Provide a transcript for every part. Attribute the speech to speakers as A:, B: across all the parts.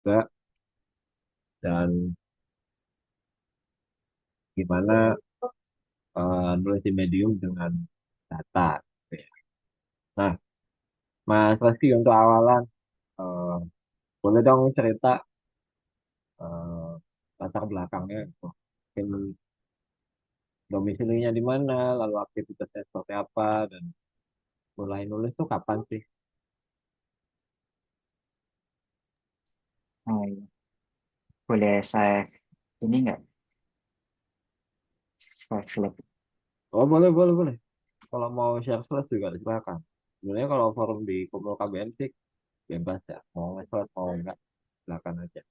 A: juga, dan gimana nulis di Medium dengan data, gitu ya. Nah, Mas Reski, untuk awalan, eh, boleh dong cerita eh, latar belakangnya, gitu. Mungkin domisilinya di mana, lalu aktivitasnya seperti apa, dan mulai nulis tuh kapan sih?
B: Oh, iya. Boleh saya ini nggak slide.
A: Oh, boleh, boleh, boleh. Kalau mau share slide juga silakan. Sebenarnya kalau forum di Komo KBM sih bebas ya. Mau nge-slide, mau enggak, silakan aja.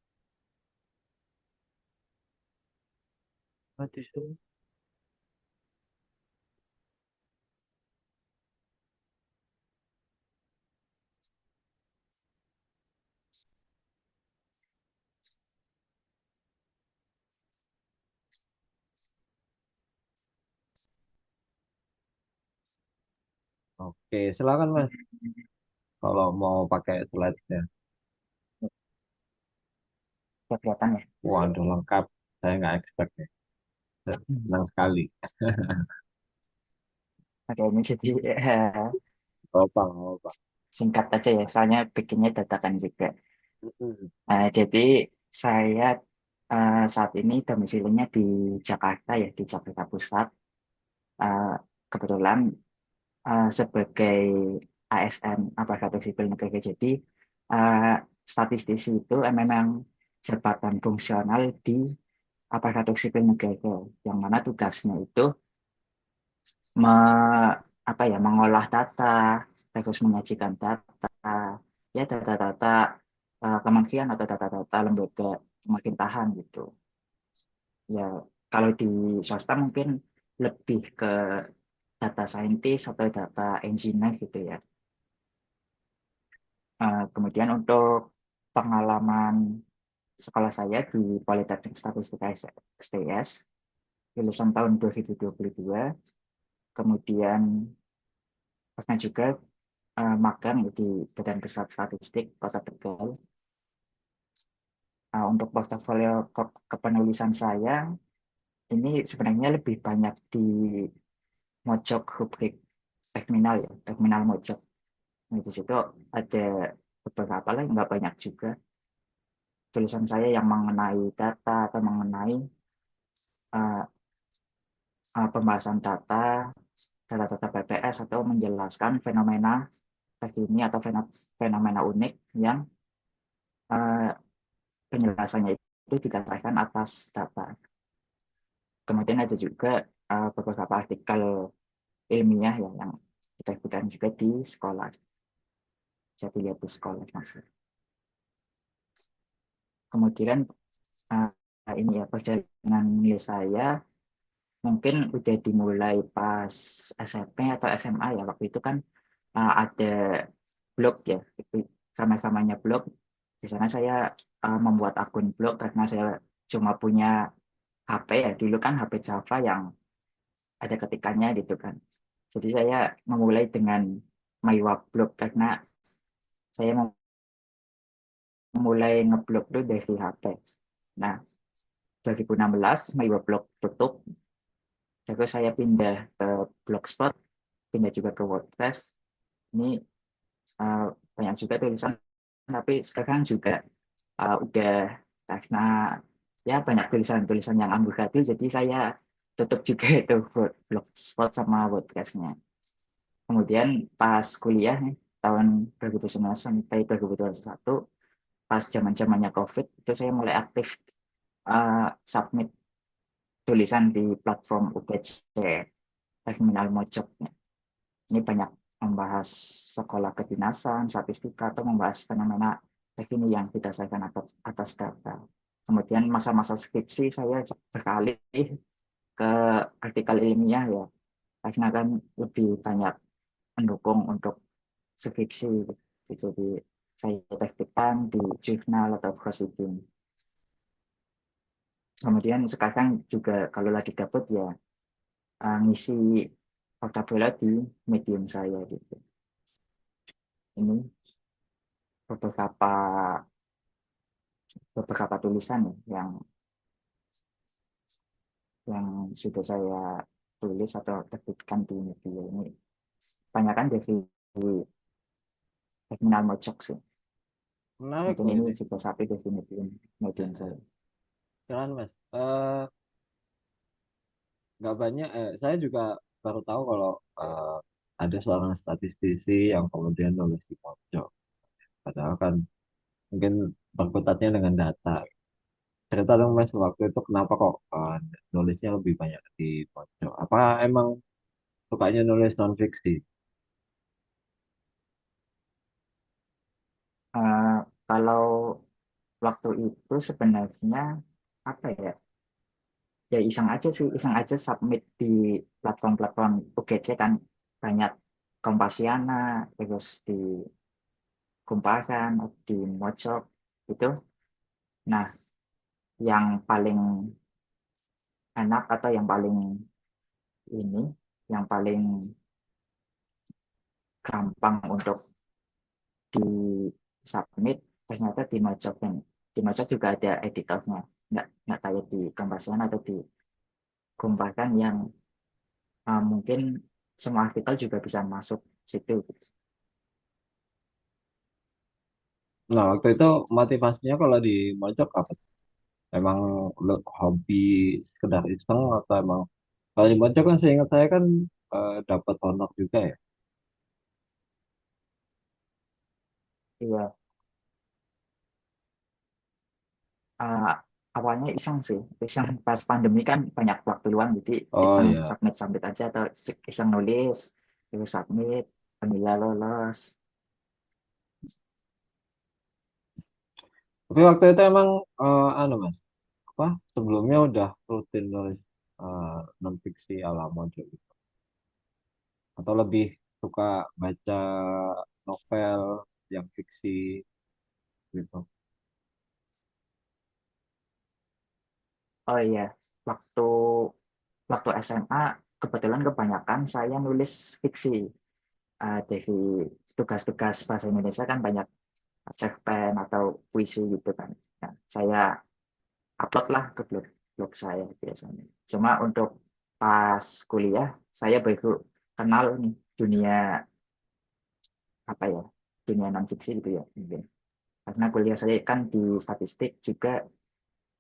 A: Mati semua. Oke, silakan Mas. Kalau mau pakai slide-nya.
B: Kelihatan ya.
A: Waduh, lengkap. Saya nggak expect ya.
B: Hmm.
A: Senang sekali.
B: Oke, ini jadi
A: Apa, apa.
B: singkat aja ya, soalnya bikinnya dadakan juga.
A: Mm-mm.
B: Jadi saya saat ini domisilinya di Jakarta ya, di Jakarta Pusat. Eh, Kebetulan sebagai ASN aparatur sipil negara. Jadi eh, statistisi itu memang jabatan fungsional di aparatur sipil negara, yang mana tugasnya itu me, mengolah data, terus menyajikan data, ya data-data kementerian atau data-data lembaga pemerintahan gitu. Ya kalau di swasta mungkin lebih ke data scientist atau data engineer gitu ya. Kemudian untuk pengalaman sekolah saya di Politeknik Statistika STS, lulusan tahun 2022, kemudian pernah juga magang di Badan Pusat Statistik Kota Tegal. Untuk portofolio kepenulisan saya, ini sebenarnya lebih banyak di Mojok rubrik terminal ya, terminal Mojok. Nah, di situ ada beberapa lah, nggak banyak juga tulisan saya yang mengenai data atau mengenai uh, pembahasan data-data BPS atau menjelaskan fenomena terkini atau fenomena unik yang uh, penjelasannya itu didasarkan atas data. Kemudian ada juga beberapa artikel ilmiah ya, yang kita ikutan juga di sekolah. Saya lihat di sekolah masih. Kemudian uh, ini ya perjalanan nilai saya mungkin udah dimulai pas SMP atau SMA ya. Waktu itu kan ada blog ya, itu sama-samanya blog. Di sana saya membuat akun blog karena saya cuma punya HP ya. Dulu kan HP Java yang ada ketikannya gitu kan. Jadi saya memulai dengan MyWablog karena saya memulai ngeblog itu dari HP. Nah, 2016 MyWablog tutup, terus saya pindah ke Blogspot, pindah juga ke WordPress. Ini uh, banyak juga tulisan, tapi sekarang juga udah karena ya banyak tulisan-tulisan yang amburadul, jadi saya tutup juga itu Blogspot sama WordPress-nya. Kemudian pas kuliah nih, tahun 2019 sampai 2021, pas zaman-zamannya COVID, itu saya mulai aktif submit tulisan di platform UPC, Terminal Mojoknya. Ini banyak membahas sekolah kedinasan, statistika, atau membahas fenomena terkini yang didasarkan atas data. Kemudian masa-masa skripsi saya beralih ke artikel ilmiah ya, karena kan lebih banyak mendukung untuk skripsi. Jadi saya terbitkan di jurnal atau proceeding. Kemudian sekarang juga kalau lagi dapet ya ngisi portofolio di Medium saya gitu. Ini beberapa beberapa tulisan ya, yang sudah saya tulis atau terbitkan di media ini. Kebanyakan dari terminal mojok sih.
A: Menarik
B: Mungkin
A: loh
B: ini
A: ini.
B: juga satu dari medium saya.
A: Keren Mas. Nggak banyak. Saya juga baru tahu kalau eh, ada seorang statistisi yang kemudian nulis di pojok. Padahal kan mungkin berkutatnya dengan data. Cerita dong Mas, waktu itu kenapa kok nulisnya lebih banyak di pojok? Apa emang sukanya nulis non fiksi?
B: Eh, Kalau waktu itu sebenarnya apa ya? Ya iseng aja sih, iseng aja submit di platform-platform UGC kan banyak Kompasiana, terus di Kumparan, di Mojok itu. Nah, yang paling enak atau yang paling ini, yang paling gampang untuk di submit ternyata di Mojok, dan di Mojok juga ada editornya, nggak kayak di Kompasiana atau di Kumparan yang mungkin semua artikel juga bisa masuk situ.
A: Nah, waktu itu motivasinya kalau di Mojok apa? Emang hobi sekedar iseng atau emang kalau di Mojok kan seingat saya kan dapat honor juga ya.
B: Iya, uh, awalnya iseng sih, iseng pas pandemi kan banyak waktu luang, jadi
A: Oh
B: iseng
A: ya.
B: submit submit aja atau iseng nulis, terus submit, alhamdulillah lolos.
A: Tapi waktu itu emang anu Mas, apa sebelumnya udah rutin nulis non fiksi ala Mojok gitu. Atau lebih suka baca novel yang fiksi gitu.
B: Oh iya, waktu waktu SMA kebetulan kebanyakan saya nulis fiksi. Dari tugas-tugas bahasa Indonesia kan banyak cerpen atau puisi gitu kan. Nah, saya upload lah ke blog saya biasanya. Cuma untuk pas kuliah saya baru kenal nih dunia apa ya, dunia non fiksi gitu ya mungkin. Karena kuliah saya kan di statistik juga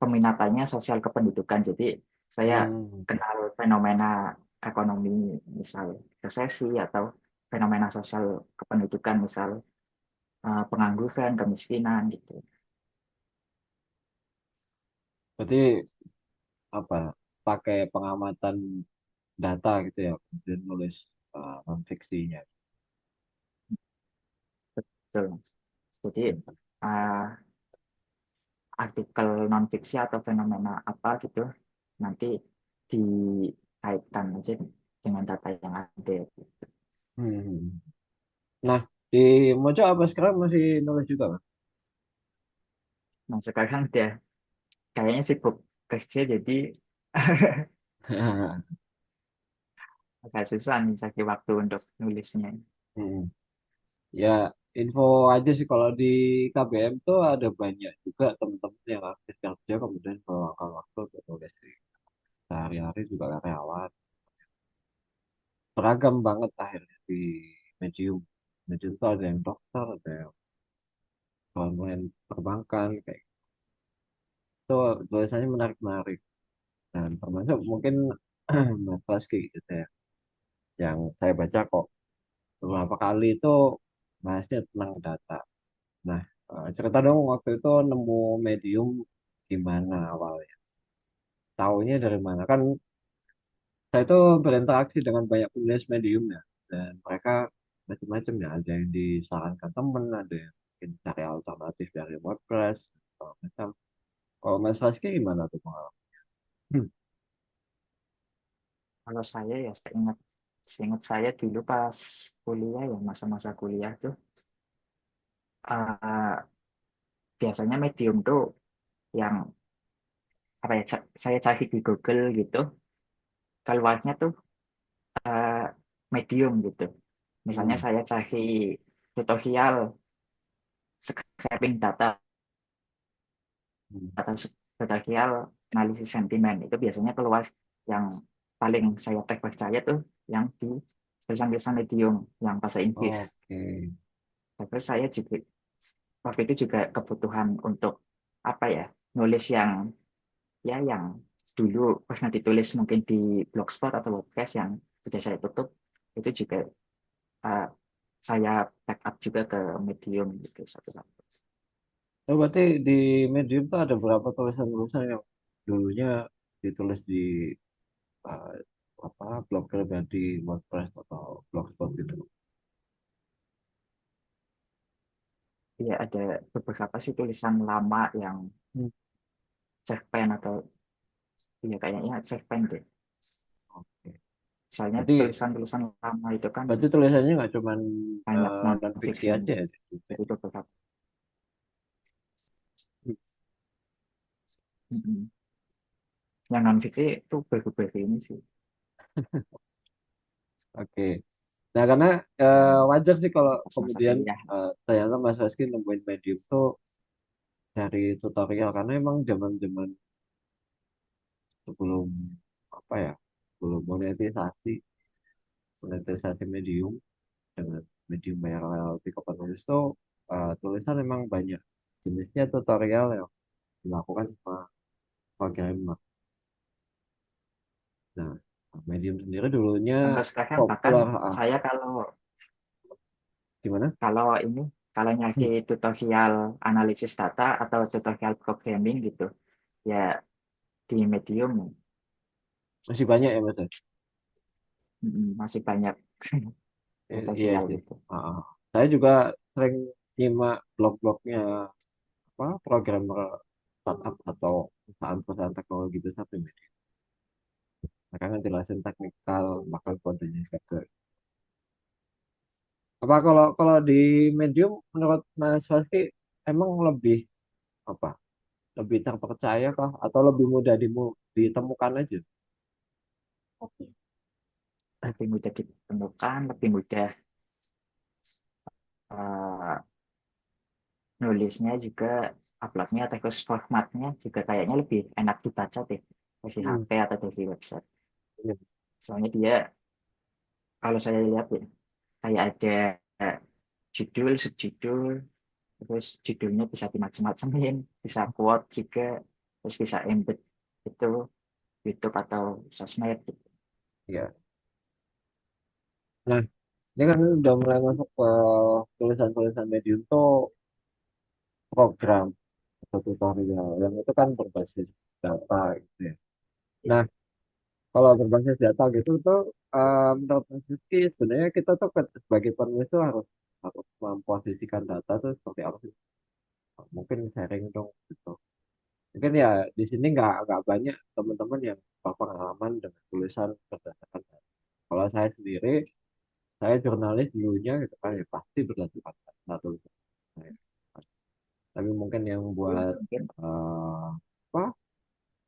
B: peminatannya sosial kependudukan, jadi saya
A: Hmm.
B: kenal fenomena ekonomi, misal resesi atau fenomena sosial kependudukan, misal pengangguran, kemiskinan gitu.
A: Berarti apa pakai pengamatan data gitu ya, kemudian nulis non fiksinya.
B: Betul, Mas. Jadi uh, artikel non fiksi atau fenomena apa gitu nanti dikaitkan aja dengan data yang ada.
A: Hmm. Nah, di Mojo apa sekarang masih nulis juga, Mas?
B: Nah sekarang udah kayaknya sibuk kerja, jadi agak susah nih cari waktu untuk nulisnya.
A: Hmm. Ya, info aja sih kalau di KBM tuh ada banyak juga teman-teman yang aktif kerja kemudian meluangkan waktu untuk nulis sih. Sehari-hari juga karyawan. Beragam banget akhirnya di Medium. Medium tuh ada yang dokter, ada yang kemudian perbankan, kayak itu tulisannya menarik-menarik. Dan termasuk mungkin Mas Rizky gitu ya. Yang saya baca kok beberapa kali itu bahasnya tentang data. Nah, cerita dong waktu itu nemu medium gimana awalnya? Taunya dari mana? Kan saya itu berinteraksi dengan banyak penulis medium ya. Dan mereka macam-macam ya. Ada yang disarankan temen, ada yang mungkin cari alternatif dari WordPress, atau macam. Kalau Mas Rizky gimana tuh pengalaman? Hmm.
B: Kalau saya ya seingat saya dulu pas kuliah ya, masa-masa kuliah tuh eh, biasanya medium tuh yang apa ya, saya cari di Google gitu, keluarnya tuh eh, medium gitu. Misalnya
A: Hmm.
B: saya cari tutorial scraping data
A: Hmm.
B: atau tutorial analisis sentimen itu biasanya keluar yang paling saya percaya tuh yang di tulisan-tulisan Medium yang bahasa Inggris.
A: Oke.
B: Terus saya juga waktu itu juga kebutuhan untuk apa ya, nulis yang ya yang dulu pernah ditulis mungkin di Blogspot atau WordPress yang sudah saya tutup, itu juga uh, saya backup juga ke Medium gitu satu-satu.
A: Oh, berarti di Medium tuh ada beberapa tulisan-tulisan yang dulunya ditulis di uh, apa blog pribadi WordPress atau blogspot gitu.
B: Ya ada beberapa sih tulisan lama yang
A: Hmm.
B: cerpen atau ya kayaknya cerpen deh.
A: Oke.
B: Soalnya
A: Berarti
B: tulisan-tulisan lama itu kan
A: berarti tulisannya nggak cuma
B: banyak
A: non fiksi
B: non-fiction.
A: aja ya.
B: Jadi beberapa. Mm-mm. Yang non-fiksi itu baru-baru ini sih.
A: Oke. Nah, karena wajar sih kalau
B: Pas masa
A: kemudian
B: kuliah.
A: ternyata Mas Reski nemuin Medium tuh dari tutorial karena emang zaman-zaman sebelum apa ya, sebelum monetisasi Medium dengan Medium bayar royalti ke penulis tuh tulisan emang banyak jenisnya tutorial yang dilakukan sama programmer. Nah, Medium sendiri dulunya
B: Sampai sekarang bahkan
A: populer
B: saya kalau
A: gimana?
B: kalau ini kalau nyari
A: Hmm,
B: tutorial analisis data atau tutorial programming gitu ya di Medium.
A: masih banyak ya Mas, ya?
B: Masih banyak
A: Iya
B: tutorial
A: sih.
B: gitu.
A: Ah, saya juga sering nyimak blog-blognya apa programmer startup atau perusahaan-perusahaan teknologi besar di media. Mereka kan jelasin teknikal, bahkan kodenya juga. Apa kalau kalau di Medium menurut Mas Waski emang lebih apa? Lebih terpercaya kah atau lebih mudah ditemukan aja?
B: Lebih mudah ditemukan, lebih mudah eh, nulisnya juga, uploadnya terus formatnya juga kayaknya lebih enak dibaca deh dari
A: Hmm,
B: HP atau dari website.
A: iya,
B: Soalnya dia kalau saya lihat ya kayak ada judul, subjudul, terus judulnya bisa dimacam-macamin, bisa quote juga, terus bisa embed itu YouTube atau sosmed gitu.
A: iya. Nah, ini kan udah mulai masuk ke tulisan-tulisan Medium tuh program atau tutorial yang itu kan berbasis data gitu ya. Nah, kalau berbasis data gitu tuh menurut Mas Rizky sebenarnya kita tuh sebagai penulis tuh harus harus memposisikan data tuh seperti apa sih? Mungkin sharing dong gitu. Mungkin ya di sini nggak banyak teman-teman yang berpengalaman dengan tulisan berdasarkan data. Kalau saya sendiri, saya jurnalis dulunya gitu kan ya pasti berdasarkan data tulisan saya. Tapi mungkin yang
B: Ya,
A: buat
B: mungkin
A: apa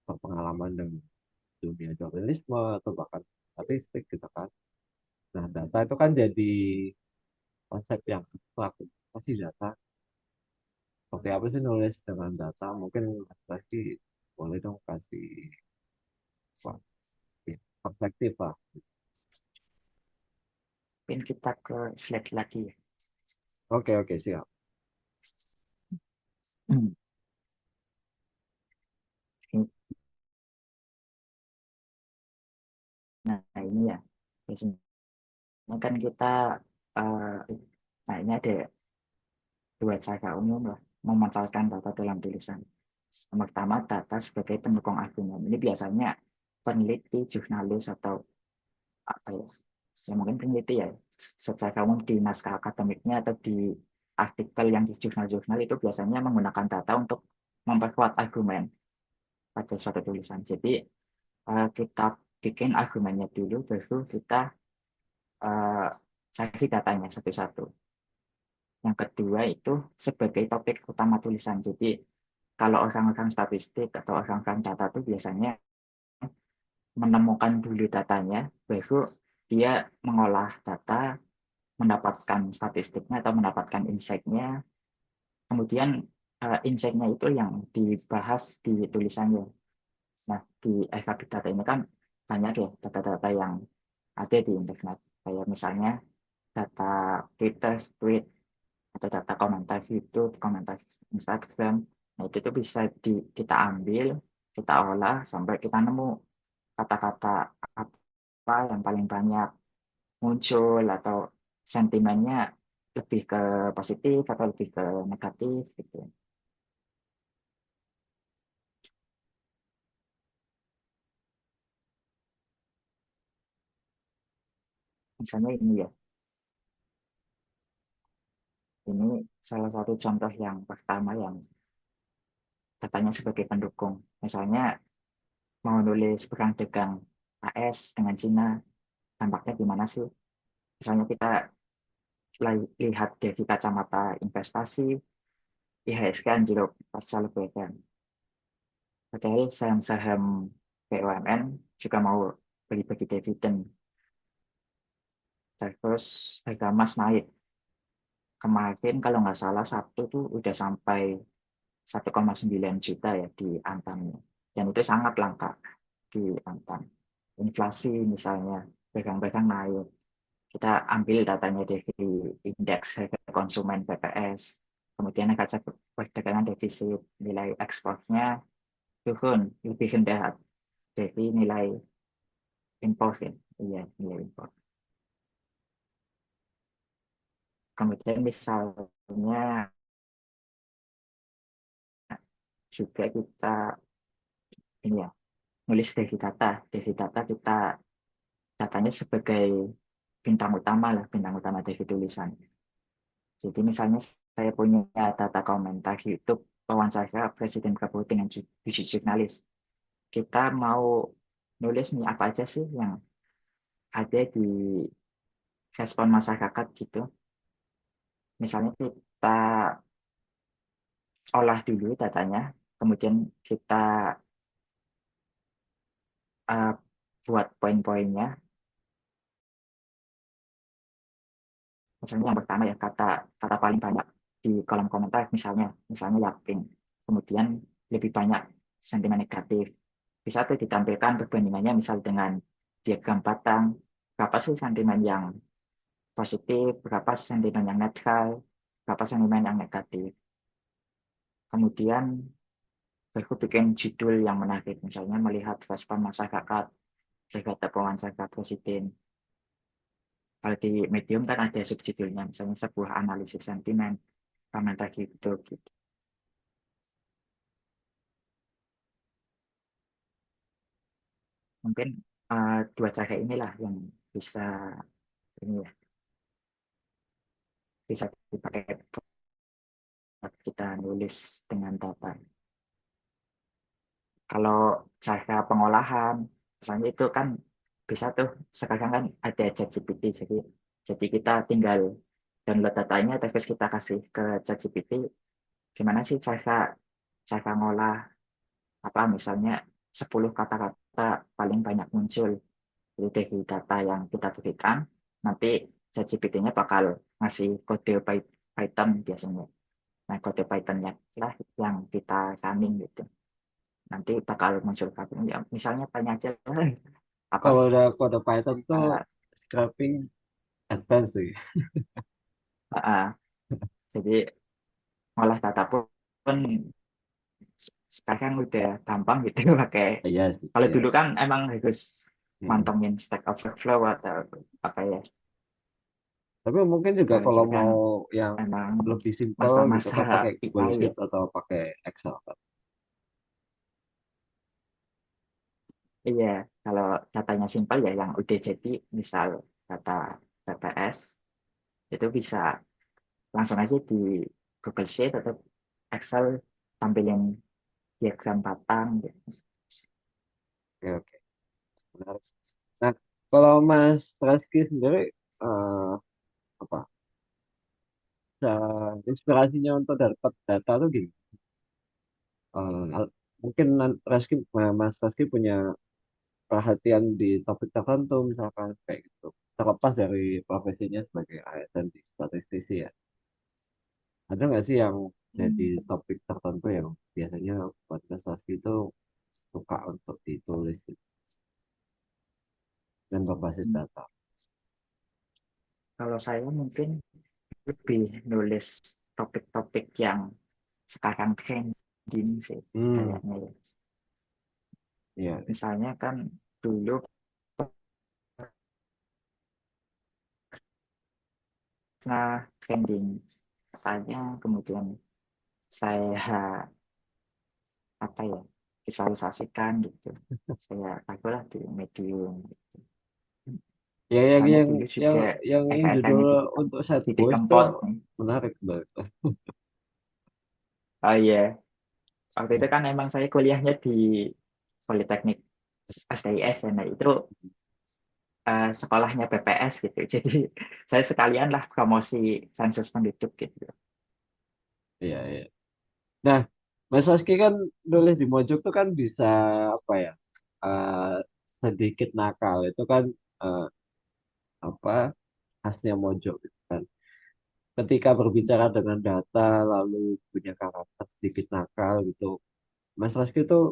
A: berpengalaman dengan dunia jurnalisme atau bahkan statistik gitu kan. Nah, data itu kan jadi konsep yang abstrak. Pasti data. Seperti apa sih nulis dengan data? Mungkin Mas Basti boleh dong kasih apa, ya, perspektif lah.
B: mungkin kita ke slide lagi ya.
A: Oke, oke, siap.
B: Nah, ini ya biasanya kan kita eh, nah ini ada dua cara umum lah memanfaatkan data dalam tulisan. Yang pertama, data sebagai pendukung argumen. Ini biasanya peneliti, jurnalis, atau apa ya, ya mungkin peneliti ya, secara umum di naskah akademiknya atau di artikel yang di jurnal-jurnal itu biasanya menggunakan data untuk memperkuat argumen pada suatu tulisan. Jadi kita bikin argumennya dulu, baru kita eh, cari datanya satu-satu. Yang kedua itu sebagai topik utama tulisan. Jadi kalau orang-orang statistik atau orang-orang data itu biasanya menemukan dulu datanya, baru dia mengolah data, mendapatkan statistiknya atau mendapatkan insight-nya, kemudian insight-nya itu yang dibahas di tulisannya. Nah, di FA Big Data ini kan banyak ya data-data yang ada di internet. Kayak misalnya data Twitter, tweet, atau data komentar YouTube, komentar Instagram. Nah, itu tuh bisa kita ambil, kita olah sampai kita nemu kata-kata apa yang paling banyak muncul atau sentimennya lebih ke positif atau lebih ke negatif gitu. Misalnya ini ya, ini salah satu contoh yang pertama yang datanya sebagai pendukung. Misalnya mau nulis perang dagang AS dengan Cina, dampaknya gimana sih? Misalnya kita lihat dari kacamata investasi, IHSG anjlok pasca lebaran. Padahal saham-saham BUMN juga mau bagi-bagi dividen. Terus harga emas naik. Kemarin kalau nggak salah Sabtu tuh udah sampai 1,9 juta ya di Antamnya. Dan itu sangat langka di Antam. Inflasi misalnya, pegang-pegang naik. Kita ambil datanya dari indeks harga konsumen BPS. Kemudian neraca perdagangan defisit, nilai ekspornya turun lebih rendah dari nilai impor ya. Iya, nilai impor. Kemudian misalnya juga kita ini ya, nulis dari data. Dari data kita datanya sebagai bintang utama lah, bintang utama dari tulisan. Jadi misalnya saya punya data komentar YouTube wawancara Presiden Prabowo dengan visi jurnalis. Kita mau nulis nih apa aja sih yang ada di respon masyarakat gitu. Misalnya kita olah dulu datanya, kemudian kita uh, buat poin-poinnya. Misalnya yang pertama ya kata kata paling banyak di kolom komentar misalnya yakin. Kemudian lebih banyak sentimen negatif. Bisa tuh ditampilkan perbandingannya misal dengan diagram batang, berapa sih sentimen yang positif, berapa sentimen yang netral, berapa sentimen yang negatif. Kemudian baru bikin judul yang menarik, misalnya melihat respon masyarakat terhadap wawancara presiden. Kalau di Medium kan ada subjudulnya, misalnya sebuah analisis sentimen, komentar gitu. Mungkin dua cara inilah yang bisa ini ya, bisa dipakai buat kita nulis dengan data. Kalau cara pengolahan, misalnya itu kan bisa tuh sekarang kan ada ChatGPT, jadi kita tinggal download datanya terus kita kasih ke ChatGPT gimana sih cara cara ngolah apa misalnya 10 kata-kata paling banyak muncul dari data yang kita berikan, nanti ChatGPT-nya bakal ngasih kode Python biasanya. Nah, kode Python-nya lah yang kita running gitu. Nanti bakal muncul kabin. Ya, misalnya tanya aja apa
A: Kalau udah kode Python tuh
B: uh,
A: scraping advance sih.
B: uh, jadi ngolah data pun sekarang udah gampang gitu pakai.
A: Iya sih,
B: Kalau
A: iya.
B: dulu kan emang harus
A: Mm-mm.
B: mantengin Stack Overflow atau apa ya.
A: Tapi mungkin juga
B: Kalau
A: kalau
B: sekarang
A: mau yang
B: emang
A: lebih simpel gitu
B: masa-masa
A: kan pakai Google
B: AI ya.
A: Sheet atau pakai Excel kan.
B: Iya, kalau datanya simpel ya yang udah jadi, misal data BPS, itu bisa langsung aja di Google Sheet atau Excel tampilin diagram batang gitu.
A: Oke, oke. Menarik. Nah, kalau Mas Reski sendiri eh, apa? Inspirasinya untuk dapat data tuh gini. Mungkin Mas Reski punya perhatian di topik tertentu misalkan kayak gitu. Terlepas dari profesinya sebagai ASN di statistisi ya. Ada nggak sih yang jadi topik tertentu yang biasanya buat prestasi itu suka untuk ditulis gitu, dan berbasis
B: Hmm.
A: data.
B: Kalau saya mungkin lebih nulis topik-topik yang sekarang trending sih
A: Hmm,
B: kayaknya ya.
A: iya.
B: Misalnya kan dulu pernah trending katanya, kemudian saya apa ya visualisasikan gitu. Saya taruhlah di Medium gitu.
A: Ya,
B: Misalnya
A: yang
B: dulu
A: yang
B: juga
A: yang judul
B: era-eranya
A: untuk set
B: Didi
A: goals tuh
B: Kempot nih.
A: menarik banget.
B: Oh iya, waktu itu kan emang saya kuliahnya di Politeknik STIS ya, nah itu sekolahnya PPS gitu. Jadi saya sekalian lah promosi sensus penduduk gitu.
A: Iya, iya. Nah, Mas Oski kan nulis di Mojok tuh kan bisa apa ya? eh, Sedikit nakal itu kan, eh, apa khasnya Mojok gitu kan. Ketika berbicara dengan data lalu punya karakter sedikit nakal gitu, Mas Oski tuh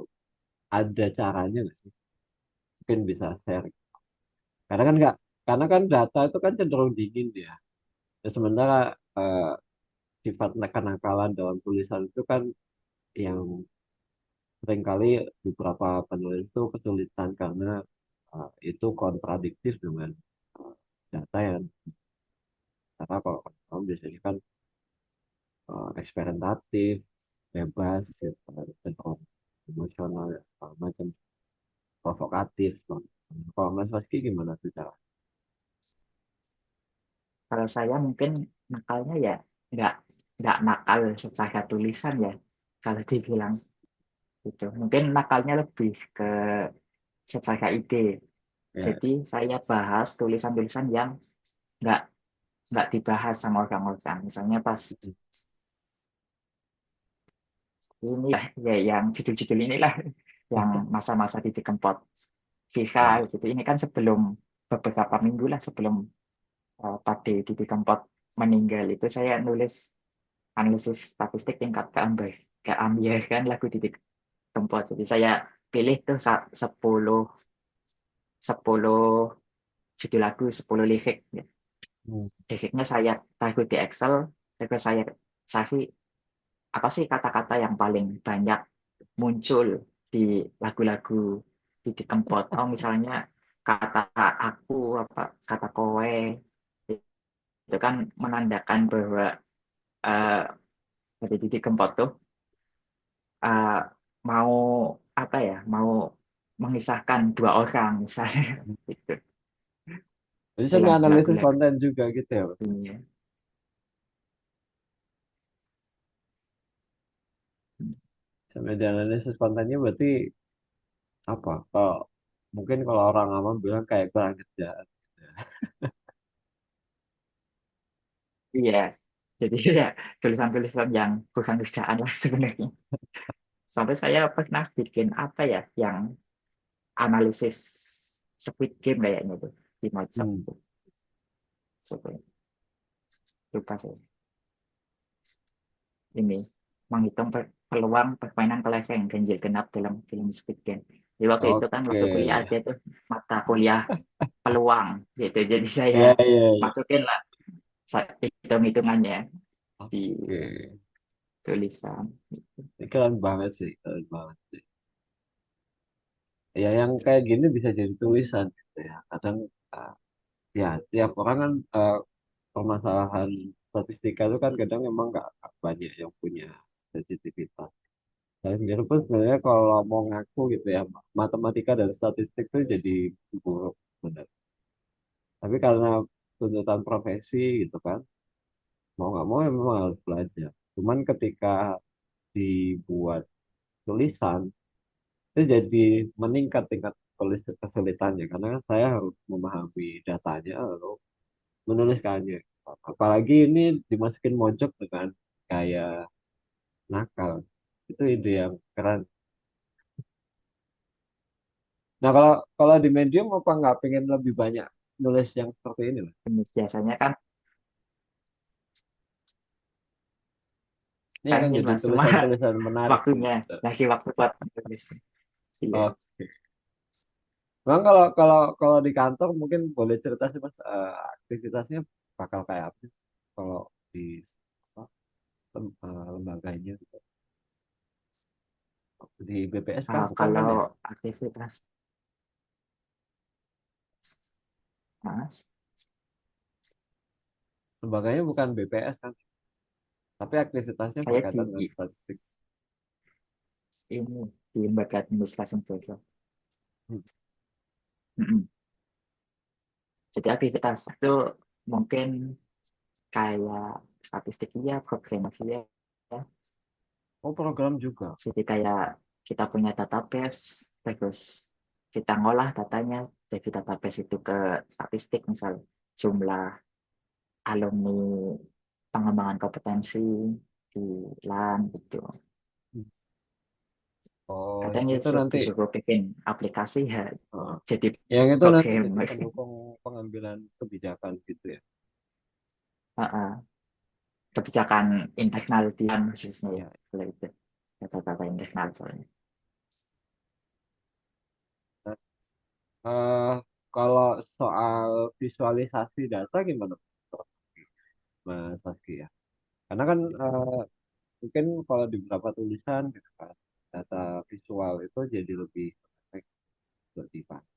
A: ada caranya nggak sih? Mungkin bisa share. Karena kan nggak, karena kan data itu kan cenderung dingin ya. Dan sementara eh, sifat kenakalan dalam tulisan itu kan yang seringkali beberapa penulis itu kesulitan karena itu kontradiktif dengan uh, data yang, karena kalau kamu biasanya kan eksperimentatif, bebas, gitu, cenderung emosional, macam provokatif. Kalau Mas Waski gimana tuh cara?
B: Kalau saya mungkin nakalnya ya nggak nggak nakal secara tulisan ya. Kalau dibilang gitu, mungkin nakalnya lebih ke secara ide.
A: Ya,
B: Jadi saya bahas tulisan-tulisan yang nggak nggak dibahas sama orang-orang. Misalnya pas ini lah, ya yang judul-judul inilah yang masa-masa Didi Kempot viral
A: ya.
B: gitu. Ini kan sebelum beberapa minggu lah sebelum Pak Didi Kempot meninggal itu saya nulis analisis statistik tingkat keambiaran lagu Didi Kempot. Jadi saya pilih tuh 10 judul lagu, 10 lirik. Ya.
A: Hmm.
B: Liriknya saya taruh di Excel, terus saya cari apa sih kata-kata yang paling banyak muncul di lagu-lagu Didi Kempot. Oh misalnya kata aku, apa kata kowe, itu kan menandakan bahwa uh, dari Didi Kempot tuh uh, mau apa ya, mau mengisahkan dua orang misalnya gitu
A: Jadi sampai
B: dalam
A: analisis
B: lagu-lagu
A: konten juga gitu ya, Mas?
B: ini.
A: Sampai di analisis kontennya berarti apa? Kalau mungkin kalau orang awam bilang kayak kurang kerjaan.
B: Iya, jadi ya tulisan-tulisan yang bukan kerjaan lah sebenarnya. Sampai saya pernah bikin apa ya, yang analisis Squid Game kayaknya tuh di Mojok.
A: Hmm.
B: Coba lupa saya. Ini menghitung peluang permainan kelereng ganjil genap dalam film Squid Game. Jadi waktu itu kan
A: Oke.
B: waktu kuliah ada tuh mata kuliah peluang gitu. Jadi saya
A: Iya, iya, iya.
B: masukin lah hitung-hitungannya di
A: Oke.
B: tulisan.
A: Ini keren banget sih, keren banget sih. Ya, yang kayak gini bisa jadi tulisan gitu ya. Kadang uh, ya tiap orang kan, permasalahan statistika itu kan kadang memang nggak banyak yang punya sensitivitas. Saya sendiri pun sebenarnya kalau mau ngaku gitu ya, matematika dan statistik itu jadi buruk benar. Tapi karena tuntutan profesi gitu kan, mau nggak mau ya memang harus belajar. Cuman ketika dibuat tulisan itu jadi meningkat tingkat kesulitannya karena kan saya harus memahami datanya lalu menuliskannya. Apalagi ini dimasukin mojok dengan kayak nakal. Itu ide yang keren. Nah, kalau kalau di Medium apa nggak pengen lebih banyak nulis yang seperti ini lah?
B: Ini biasanya kan
A: Ini akan
B: Pengen
A: jadi
B: mas, cuma
A: tulisan-tulisan menarik
B: waktunya
A: gitu.
B: lagi waktu buat menulis. Iya.
A: Oke. Bang, kalau kalau kalau di kantor mungkin boleh cerita sih Mas, aktivitasnya bakal kayak apa sih? Kalau di apa, lembaganya gitu. Di BPS kan bukan kan
B: Kalau
A: ya?
B: aktivitas, nah,
A: Lembaganya bukan BPS kan, tapi aktivitasnya
B: saya
A: berkaitan dengan
B: di
A: statistik.
B: ini di lembaga administrasi sosial.
A: Hmm.
B: Mm-mm. Jadi aktivitas itu mungkin kayak statistik iya, programming iya.
A: Oh, program juga.
B: Jadi kayak kita punya database, terus kita ngolah datanya dari database itu ke statistik, misal jumlah alumni pengembangan kompetensi di LAN gitu.
A: Hmm. Oh, yang
B: Katanya
A: itu nanti,
B: disuruh bikin aplikasi ya
A: uh,
B: jadi
A: yang itu nanti jadi
B: programmer.
A: pendukung pengambilan kebijakan gitu ya.
B: Kebijakan internal di LAN khususnya ya.
A: Ya.
B: Kalau itu data-data internal soalnya.
A: Nah, eh, kalau soal visualisasi data gimana, Mas Saski ya? Karena kan mungkin kalau di beberapa tulisan gitu kan, data visual itu jadi lebih efektif untuk dipakai.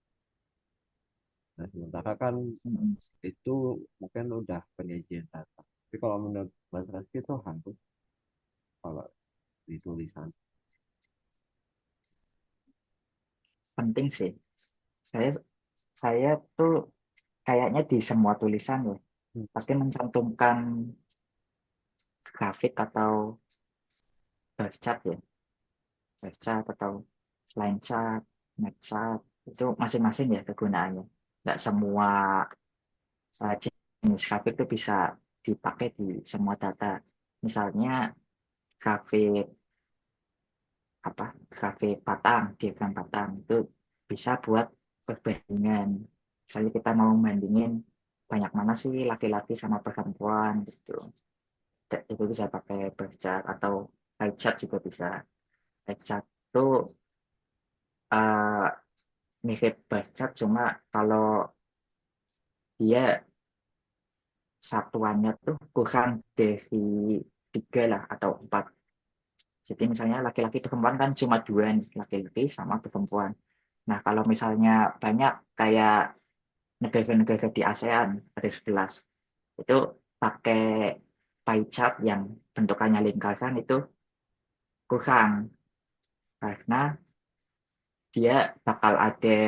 A: Nah, sementara kan
B: Mm-mm.
A: itu mungkin udah penyajian data. Tapi kalau menurut Mas Rizky itu harus kalau di tulisan.
B: Penting sih. Saya saya tuh kayaknya di semua tulisan ya
A: Hmm.
B: pasti mencantumkan grafik atau bar chart ya, bar chart atau line chart, net chart itu masing-masing ya kegunaannya. Nggak semua jenis grafik itu bisa dipakai di semua data. Misalnya grafik apa grafik patang, diagram patang itu bisa buat perbandingan. Misalnya kita mau bandingin banyak mana sih laki-laki sama perempuan gitu. Itu bisa pakai bar chart atau pie chart juga bisa. Pie chart itu eh, mirip bar chart cuma kalau dia satuannya tuh kurang dari tiga lah atau empat. Jadi misalnya laki-laki perempuan kan cuma dua nih, laki-laki sama perempuan. Nah, kalau misalnya banyak kayak negara-negara di ASEAN, ada 11, itu pakai pie chart yang bentukannya lingkaran itu kurang. Karena dia bakal ada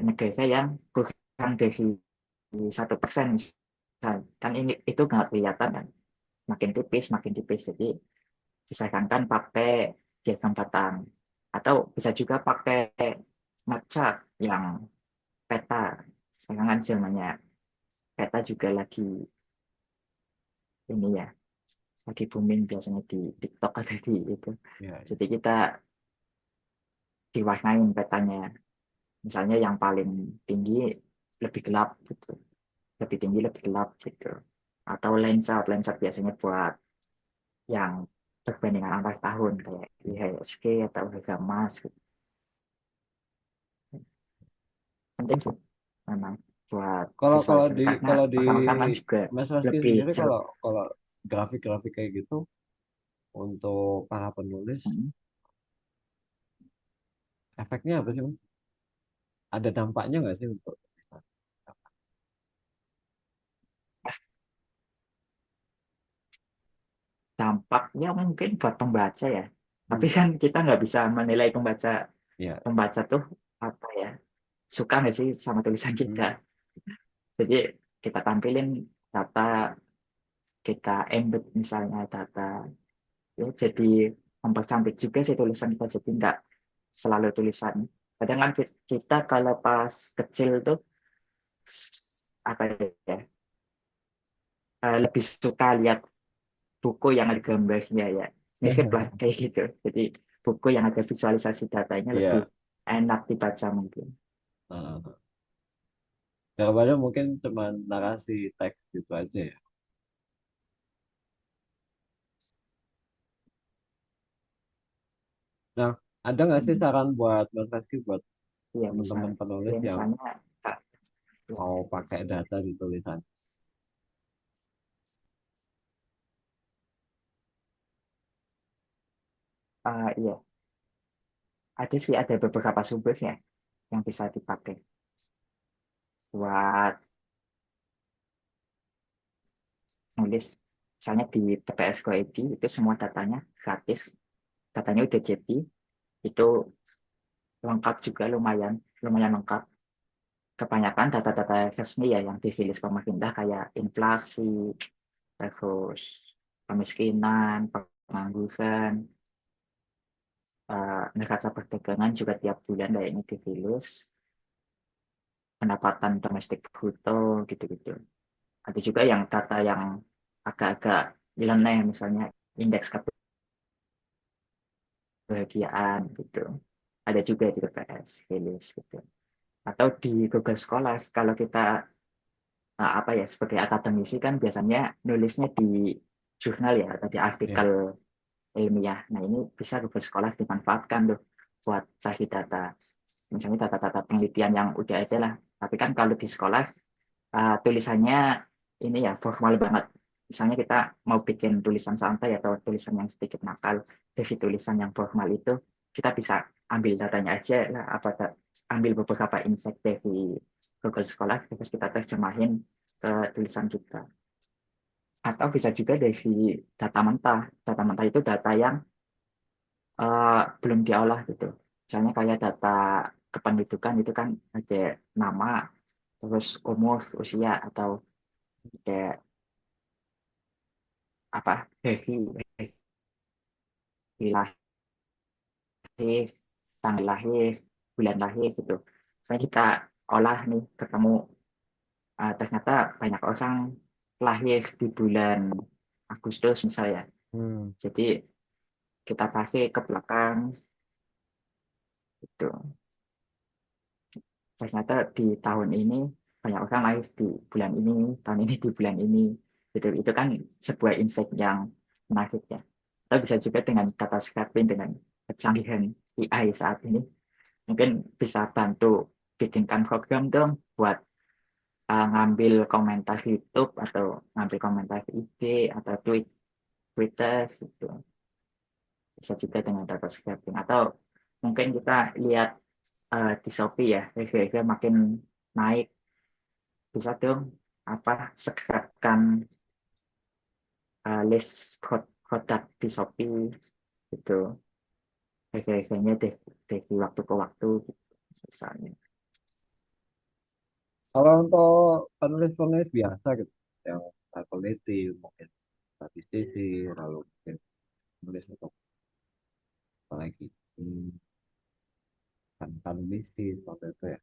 B: negara yang kurang dari 1%. Kan ini itu nggak kelihatan kan, makin tipis. Jadi disarankan pakai diagram batang atau bisa juga pakai matcha yang peta. Sekarang kan zamannya peta juga lagi ini ya, lagi booming biasanya di TikTok atau di itu.
A: Ya, ya.
B: Jadi kita diwarnain petanya. Misalnya yang paling tinggi lebih gelap gitu, lebih tinggi lebih gelap gitu. Atau lensa biasanya buat yang perbandingan antar tahun kayak IHSG atau harga emas gitu. Penting sih memang buat
A: Kalau kalau
B: visualisasi
A: di
B: karena
A: kalau di
B: orang-orang kan juga
A: Mas Rizky
B: lebih
A: sendiri, kalau kalau grafik-grafik kayak gitu untuk para penulis,
B: Hmm.
A: efeknya apa sih, Mas? Ada dampaknya nggak sih untuk tulisan?
B: Dampaknya mungkin buat pembaca ya. Tapi
A: Hmm.
B: kan kita nggak bisa menilai pembaca
A: Ya.
B: pembaca tuh apa ya, suka nggak sih sama tulisan kita.
A: Hmm.
B: Jadi kita tampilin data, kita embed misalnya data, ya jadi mempercantik juga sih tulisan kita, jadi nggak selalu tulisan. Kadang kan kita kalau pas kecil tuh apa ya, lebih suka lihat buku yang ada gambarnya ya, mirip lah kayak gitu. Jadi buku yang ada visualisasi datanya lebih
A: Iya.
B: enak dibaca mungkin.
A: Heeh. Daripada mungkin cuma narasi teks gitu aja ya. Nah, ada nggak sih
B: Hmm,
A: saran buat Mas Reski buat
B: iya misal,
A: teman-teman
B: ya
A: penulis yang
B: misalnya Kak, ya,
A: mau pakai data di tulisan?
B: iya ada sih ada beberapa sumber ya yang bisa dipakai buat nulis. Misalnya di TPS Go ID itu semua datanya gratis, datanya udah jadi, itu lengkap juga lumayan lumayan lengkap. Kebanyakan data-data resmi ya yang dirilis pemerintah kayak inflasi, terus kemiskinan, pengangguran, neraca perdagangan juga tiap bulan kayaknya dirilis, pendapatan domestik bruto gitu-gitu. Ada juga yang data yang agak-agak nyeleneh, misalnya indeks kebahagiaan gitu. Ada juga di TPS rilis gitu. Atau di Google Scholar kalau kita apa ya sebagai akademisi kan biasanya nulisnya di jurnal ya atau di
A: Ya.
B: artikel ilmiah. Nah ini bisa Google Scholar dimanfaatkan tuh buat cari data. Misalnya data-data penelitian yang udah ada lah. Tapi kan kalau di sekolah tulisannya ini ya formal banget. Misalnya kita mau bikin tulisan santai atau tulisan yang sedikit nakal dari tulisan yang formal itu, kita bisa ambil datanya aja lah, ambil beberapa insight dari Google Scholar, terus kita terjemahin ke tulisan kita. Atau bisa juga dari data mentah. Data mentah itu data yang belum diolah gitu. Misalnya kayak data kependudukan itu kan ada nama, terus umur, usia, atau ada apa lahir, tanggal lahir, bulan lahir gitu. Misalnya kita olah nih ketemu ternyata banyak orang lahir di bulan Agustus misalnya.
A: Hmm.
B: Jadi kita tarik ke belakang itu. Ternyata di tahun ini banyak orang lahir di bulan ini, tahun ini di bulan ini. Gitu. Itu kan sebuah insight yang menarik ya. Atau bisa juga dengan data scraping dengan kecanggihan AI saat ini mungkin bisa bantu bikinkan program dong buat ngambil komentar YouTube atau ngambil komentar IG atau Twitter gitu. Bisa juga dengan data scraping atau mungkin kita lihat di Shopee ya harga-harga makin naik, bisa dong apa scrapkan list produk di Shopee itu harga-harganya dari waktu ke waktu gitu, misalnya.
A: Kalau untuk penulis-penulis biasa gitu, yang peneliti, mungkin statistisi, lalu mungkin penulis untuk apa lagi, kan bisnis seperti itu ya.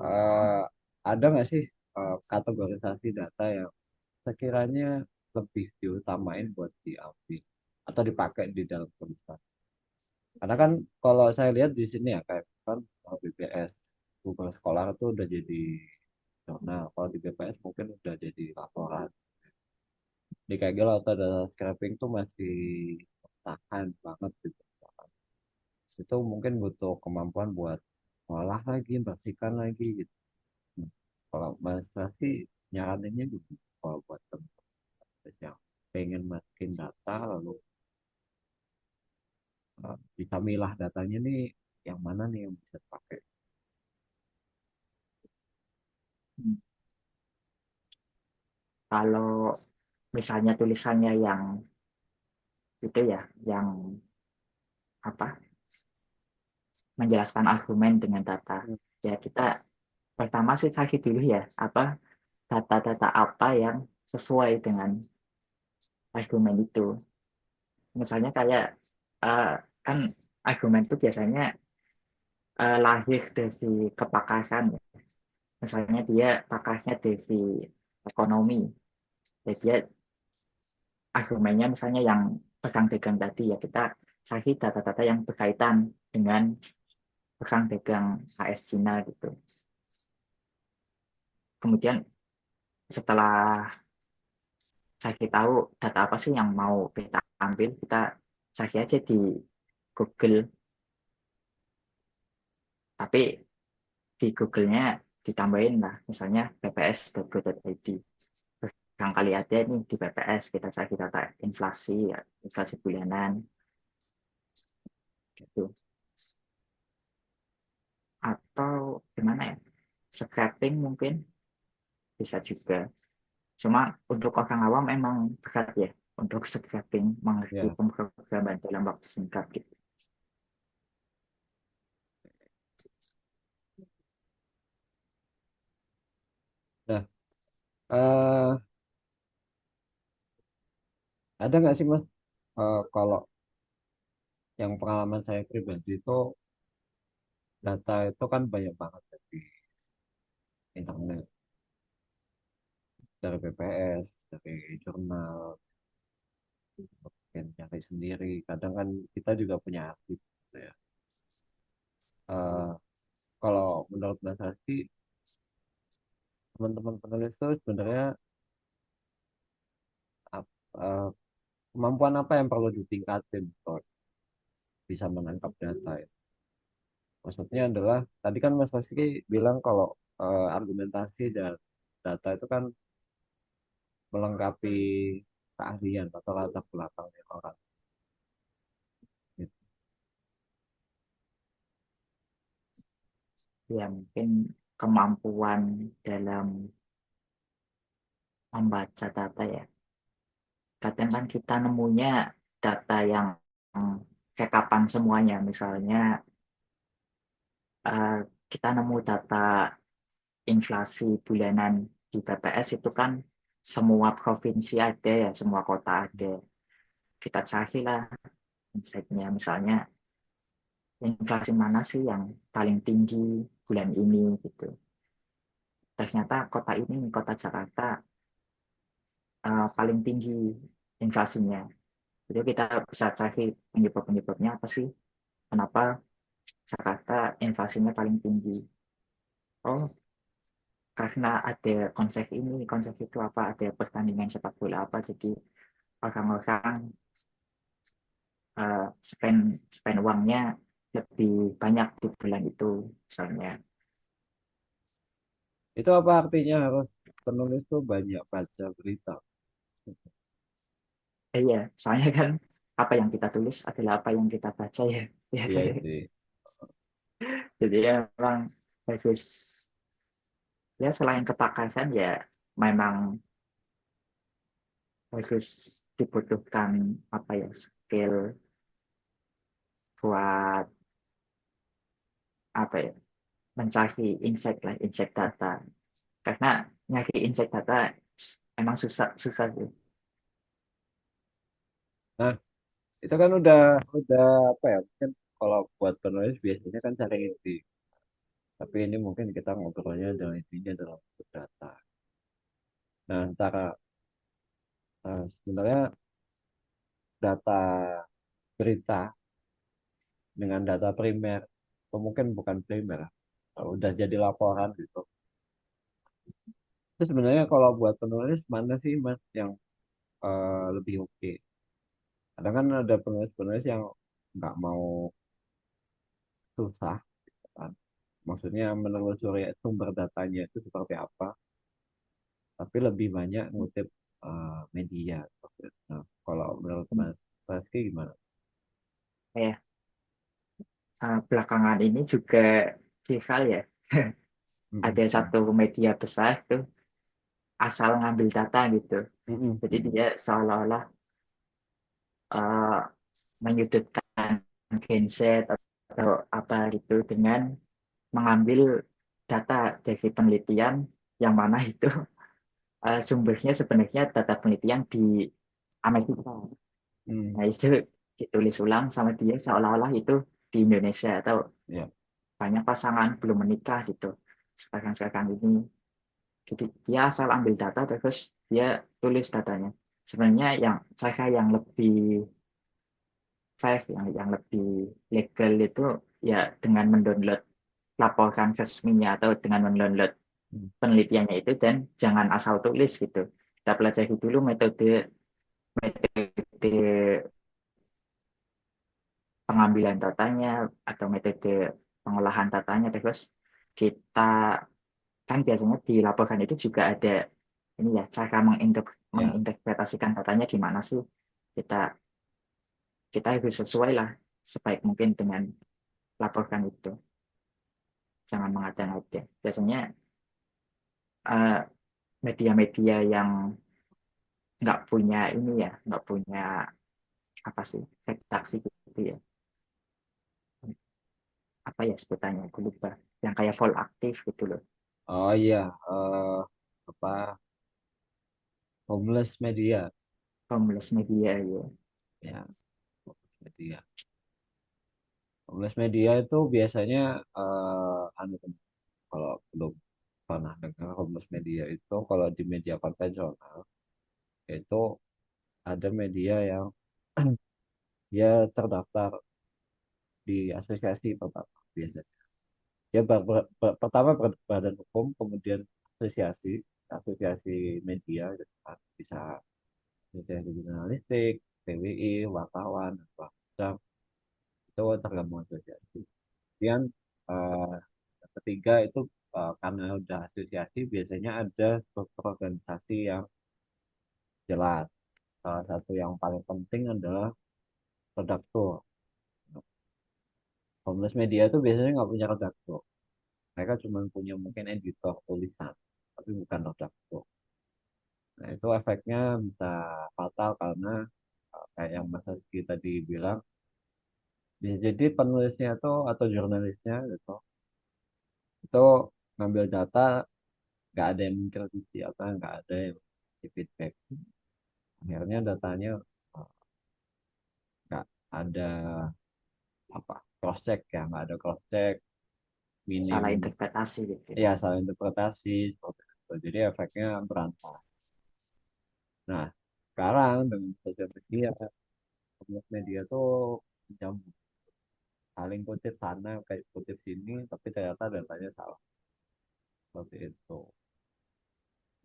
A: Eh, ada nggak sih kategorisasi data yang sekiranya lebih diutamain buat diambil atau dipakai di dalam tulisan? Karena kan kalau saya lihat di sini ya kayak kan BPS, Google Scholar itu udah jadi jurnal. Kalau di BPS mungkin udah jadi laporan. Di Kaggle atau data scraping tuh masih tahan banget gitu. Itu mungkin butuh kemampuan buat olah lagi, bersihkan lagi gitu. Nah, kalau Mas sih nyaraninnya gitu, kalau buat teman-teman yang pengen masukin data lalu bisa milah datanya nih yang mana nih yang bisa dipakai.
B: Hmm. Kalau misalnya tulisannya yang itu ya, yang apa menjelaskan argumen dengan data.
A: Hmm.
B: Ya kita pertama sih cari dulu ya apa data-data apa yang sesuai dengan argumen itu. Misalnya kayak eh, kan argumen itu biasanya lahir dari kepakaran ya. Misalnya dia pakarnya dari ekonomi, ya dia argumennya misalnya yang pegang dagang tadi ya kita cari data-data yang berkaitan dengan pegang dagang AS Cina gitu. Kemudian setelah cari tahu data apa sih yang mau kita ambil, kita cari aja di Google, tapi di Google-nya ditambahin lah, misalnya bps.go.id. Barangkali ada nih di BPS, kita cari data inflasi, ya, inflasi bulanan, gitu. Atau gimana ya, scraping mungkin bisa juga. Cuma untuk orang awam emang berat ya, untuk scraping, mengerti
A: Ya.
B: pemrograman dalam waktu singkat gitu.
A: Nah, eh ada nggak sih Mas, kalau yang pengalaman saya pribadi itu data itu kan banyak banget dari internet, dari BPS, dari jurnal, dan cari sendiri. Kadang kan kita juga punya arti, gitu ya. Eh, Kalau menurut Mas Asti, teman-teman penulis itu sebenarnya eh, kemampuan apa yang perlu ditingkatin untuk bisa menangkap data itu? Maksudnya adalah tadi kan Mas Asti bilang kalau argumentasi dan data itu kan melengkapi keahlian atau latar belakangnya orang. Gitu.
B: Ya mungkin kemampuan dalam membaca data ya. Kadang kan kita nemunya data yang rekapan semuanya. Misalnya eh, kita nemu data inflasi bulanan di BPS itu kan semua provinsi ada ya, semua kota ada. Kita cari lah insight-nya. Misalnya inflasi mana sih yang paling tinggi bulan ini gitu. Ternyata kota ini, kota Jakarta, paling tinggi inflasinya. Jadi kita bisa cari penyebab-penyebabnya apa sih? Kenapa Jakarta inflasinya paling tinggi? Oh, karena ada konsep ini, konsep itu apa? Ada pertandingan sepak bola apa? Jadi orang-orang spend spend uangnya lebih banyak di bulan itu, misalnya.
A: Itu apa artinya harus penulis tuh banyak baca berita?
B: Iya, soalnya kan apa yang kita tulis adalah apa yang kita baca ya.
A: Iya sih.
B: Jadi ya memang bagus. Ya selain kepakaran ya memang harus dibutuhkan apa ya, skill buat apa ya, mencari insight lah, insight data. Karena nyari insight data emang susah susah sih.
A: Nah, itu kan udah apa ya? Mungkin kalau buat penulis biasanya kan cari inti. Tapi ini mungkin kita ngobrolnya dalam intinya dalam bentuk data. Nah, antara sebenarnya data berita dengan data primer, atau mungkin bukan primer, udah jadi laporan gitu. Itu sebenarnya kalau buat penulis mana sih Mas yang lebih oke? Kadang kan ada penulis-penulis yang nggak mau susah, kan? Maksudnya menelusuri sumber datanya itu seperti apa, tapi lebih banyak ngutip media. Nah, kalau menurut Mas Rizky gimana?
B: Ya, belakangan ini juga viral ya.
A: Mm-mm,
B: Ada
A: mm,
B: satu media besar tuh asal ngambil data gitu.
A: mm-mm,
B: Jadi
A: mm-mm,
B: dia seolah-olah uh, menyudutkan Gen Z atau apa gitu dengan mengambil data dari penelitian yang mana itu sumbernya sebenarnya data penelitian di Amerika.
A: mm,
B: Nah itu ditulis ulang sama dia seolah-olah itu di Indonesia atau
A: ya.
B: banyak pasangan belum menikah gitu. Sekarang-sekarang ini. Jadi dia asal ambil data terus dia tulis datanya. Sebenarnya yang saya yang lebih fair, yang lebih legal itu ya dengan mendownload laporan resminya atau dengan mendownload
A: Mm.
B: penelitiannya itu dan jangan asal tulis gitu. Kita pelajari dulu metode metode pengambilan datanya atau metode pengolahan datanya. Terus kita kan biasanya dilaporkan itu juga ada ini ya cara
A: Ya.
B: menginterpretasikan datanya gimana sih. Kita kita harus sesuai lah sebaik mungkin dengan laporkan itu. Jangan mengada-ngada. Biasanya eh, media-media yang nggak punya ini ya, nggak punya apa sih redaksi gitu ya. Apa ya sebutannya? Aku lupa. Yang kayak full aktif gitu loh.
A: Oh iya, apa homeless media,
B: Homeless media ya.
A: ya, homeless media. Homeless media itu biasanya anu, kalau belum pernah dengar homeless media itu kalau di media konvensional itu ada media yang dia terdaftar di asosiasi pertama biasanya. Dia pertama badan hukum, kemudian asosiasi, asosiasi media, gitu kan. Bisa asosiasi jurnalistik, PWI, wartawan, apa macam itu tergantung asosiasi. Kemudian eh, yang ketiga itu karena udah asosiasi biasanya ada struktur organisasi yang jelas. Salah satu yang paling penting adalah redaktur. Homeless media itu biasanya nggak punya redaktur. Mereka cuma punya mungkin editor tulisan, tapi bukan redaktur. Nah, itu efeknya bisa fatal karena kayak yang Mas Rizky tadi bilang, bisa jadi penulisnya itu atau jurnalisnya gitu, itu ngambil data nggak ada yang mengkritisi atau nggak ada yang ngasih feedback. Akhirnya datanya eh, nggak ada apa cross check ya, nggak ada cross check, minim
B: Salah interpretasi gitu.
A: ya salah interpretasi seperti itu. Jadi efeknya berantai. Nah, sekarang dengan sosial media, komunitas media tuh mencampur, saling kutip sana kayak kutip sini tapi ternyata datanya salah seperti itu.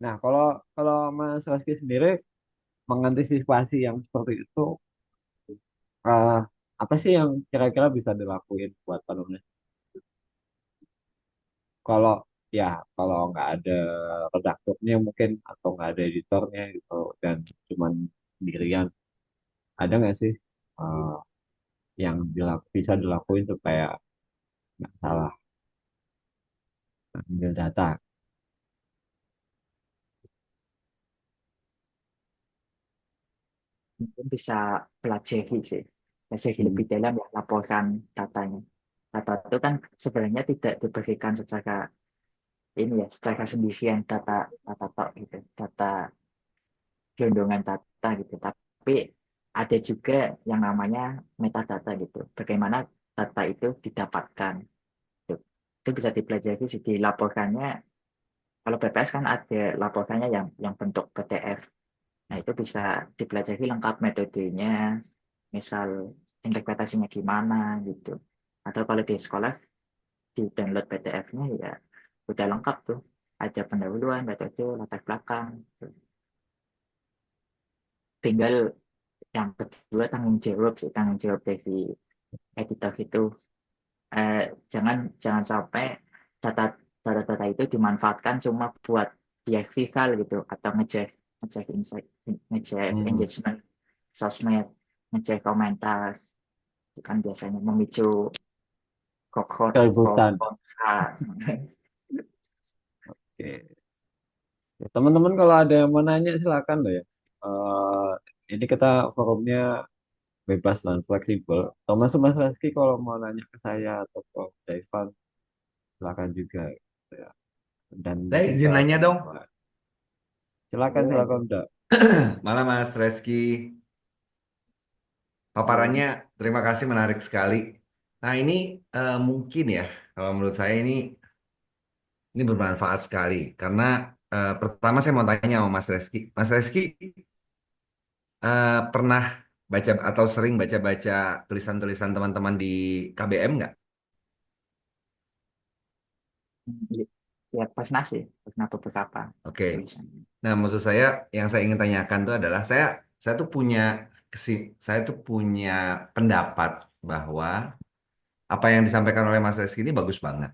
A: Nah, kalau kalau Mas Rizky sendiri mengantisipasi yang seperti itu, eh, apa sih yang kira-kira bisa dilakuin buat penulis? Kalau ya kalau nggak ada redakturnya mungkin atau nggak ada editornya gitu dan cuman sendirian, ada nggak sih eh, yang bisa dilakuin supaya nggak salah ambil data?
B: Mungkin bisa pelajari sih. Pelajari
A: Hmm.
B: lebih dalam ya laporkan datanya. Data itu kan sebenarnya tidak diberikan secara ini ya, secara sendirian data data tok gitu, data gelondongan data gitu. Tapi ada juga yang namanya metadata gitu. Bagaimana data itu didapatkan. Gitu. Itu bisa dipelajari sih dilaporkannya. Kalau BPS kan ada laporkannya yang bentuk PDF. Nah, itu bisa dipelajari lengkap metodenya, misal interpretasinya gimana gitu. Atau kalau di sekolah di download PDF-nya ya udah lengkap tuh. Ada pendahuluan, metode, latar belakang. Gitu. Tinggal yang kedua tanggung jawab sih, tanggung jawab dari editor itu. Eh, jangan jangan sampai data data itu dimanfaatkan cuma buat biar viral gitu atau ngecek ngecek insight, ngecek
A: Hmm.
B: engagement sosmed, ngecek komentar itu kan biasanya memicu pro
A: Keributan.
B: kontra.
A: Oke. Ya, teman-teman kalau ada yang mau nanya silakan loh ya. Eh, ini kita forumnya bebas dan fleksibel. Thomas Mas Reski kalau mau nanya ke saya atau ke Daivan silakan juga gitu ya. Dan
C: Saya
A: mungkin ke
C: izin nanya dong.
A: teman-teman. Silakan
B: Boleh,
A: silakan
B: boleh.
A: udah.
C: Malam Mas Reski.
B: Malam.
C: Paparannya terima kasih menarik sekali. Nah ini mungkin ya, kalau menurut saya ini bermanfaat sekali. Karena pertama saya mau tanya sama Mas Reski. Mas Reski pernah baca atau sering baca-baca tulisan-tulisan teman-teman di KBM nggak?
B: Ya, ya pernah sih, pernah beberapa
C: Oke.
B: tulisan.
C: Nah, maksud saya yang saya ingin tanyakan itu adalah saya tuh punya kesi, saya tuh punya pendapat. bahwa apa yang disampaikan oleh Mas Reski ini bagus banget.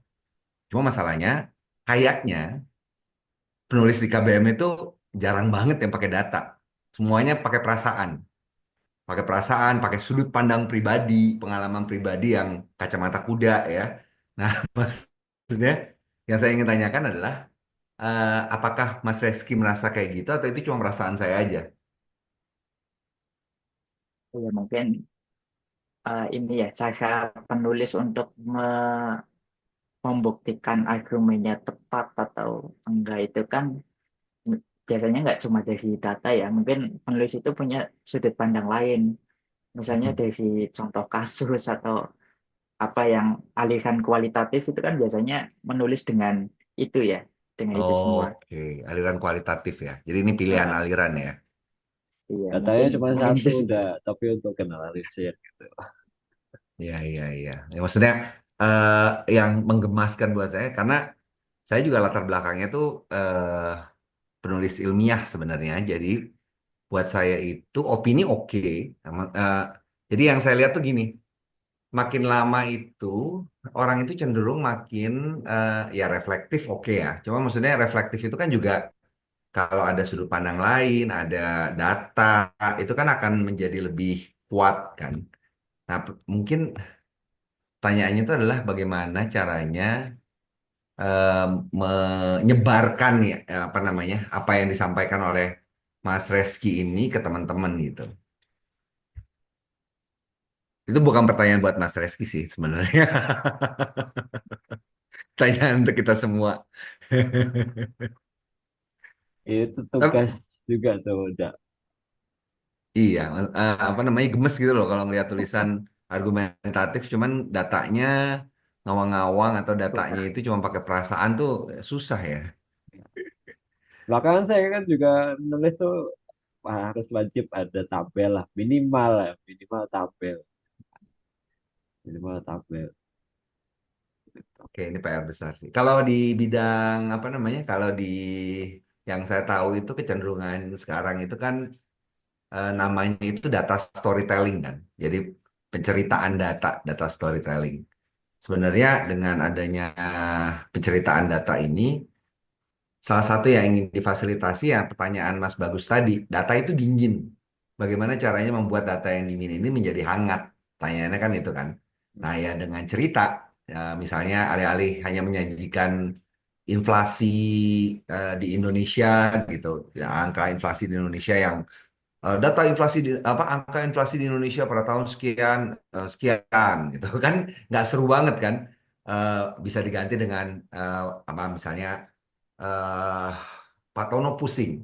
C: Cuma masalahnya, kayaknya penulis di KBM itu jarang banget yang pakai data. Semuanya pakai perasaan, pakai sudut pandang pribadi, pengalaman pribadi yang kacamata kuda ya. Nah, maksudnya yang saya ingin tanyakan adalah, apakah Mas Reski merasa kayak gitu atau itu cuma perasaan saya aja?
B: Ya mungkin ini ya cara penulis untuk membuktikan argumennya tepat atau enggak itu kan biasanya nggak cuma dari data ya. Mungkin penulis itu punya sudut pandang lain. Misalnya dari contoh kasus atau apa yang aliran kualitatif itu kan biasanya menulis dengan itu ya, dengan itu semua.
C: Oke, aliran kualitatif ya. Jadi ini pilihan
B: Nah,
C: aliran ya.
B: iya
A: Katanya
B: mungkin
A: cuma
B: mungkin
A: satu
B: itu sih.
A: udah, tapi untuk generalisir gitu.
C: Iya, iya, iya. Ya, maksudnya eh, yang menggemaskan buat saya karena saya juga latar belakangnya tuh penulis ilmiah sebenarnya. Jadi buat saya itu opini oke. Jadi yang saya lihat tuh gini, makin lama itu orang itu cenderung makin ya reflektif oke ya. Cuma maksudnya reflektif itu kan juga kalau ada sudut pandang lain, ada data, itu kan akan menjadi lebih kuat kan. Nah, mungkin pertanyaannya itu adalah bagaimana caranya eh, menyebarkan ya apa namanya apa yang disampaikan oleh Mas Reski ini ke teman-teman gitu. Itu bukan pertanyaan buat Mas Reski sih sebenarnya. Pertanyaan untuk kita semua.
A: Itu tugas
C: Tapi,
A: juga tuh udah.
C: iya, apa namanya gemes gitu loh kalau ngeliat tulisan argumentatif, cuman datanya ngawang-ngawang atau datanya itu cuma pakai perasaan tuh susah ya.
A: Belakangan saya kan juga nulis tuh harus wajib ada tabel lah, minimal lah, minimal tabel. Gitu.
C: Oke, ini PR besar sih. Kalau di bidang apa namanya? Kalau di yang saya tahu itu kecenderungan sekarang itu kan namanya itu data storytelling kan. Jadi penceritaan data storytelling. Sebenarnya dengan adanya penceritaan data ini, salah satu yang ingin difasilitasi ya pertanyaan Mas Bagus tadi, data itu dingin. Bagaimana caranya membuat data yang dingin ini menjadi hangat? Pertanyaannya kan itu kan. Nah ya dengan cerita, ya, misalnya alih-alih hanya menyajikan inflasi di Indonesia gitu, ya, angka inflasi di Indonesia yang data inflasi di apa angka inflasi di Indonesia pada tahun sekian sekian gitu kan nggak seru banget kan. Eh, bisa diganti dengan apa misalnya eh Pak Tono pusing.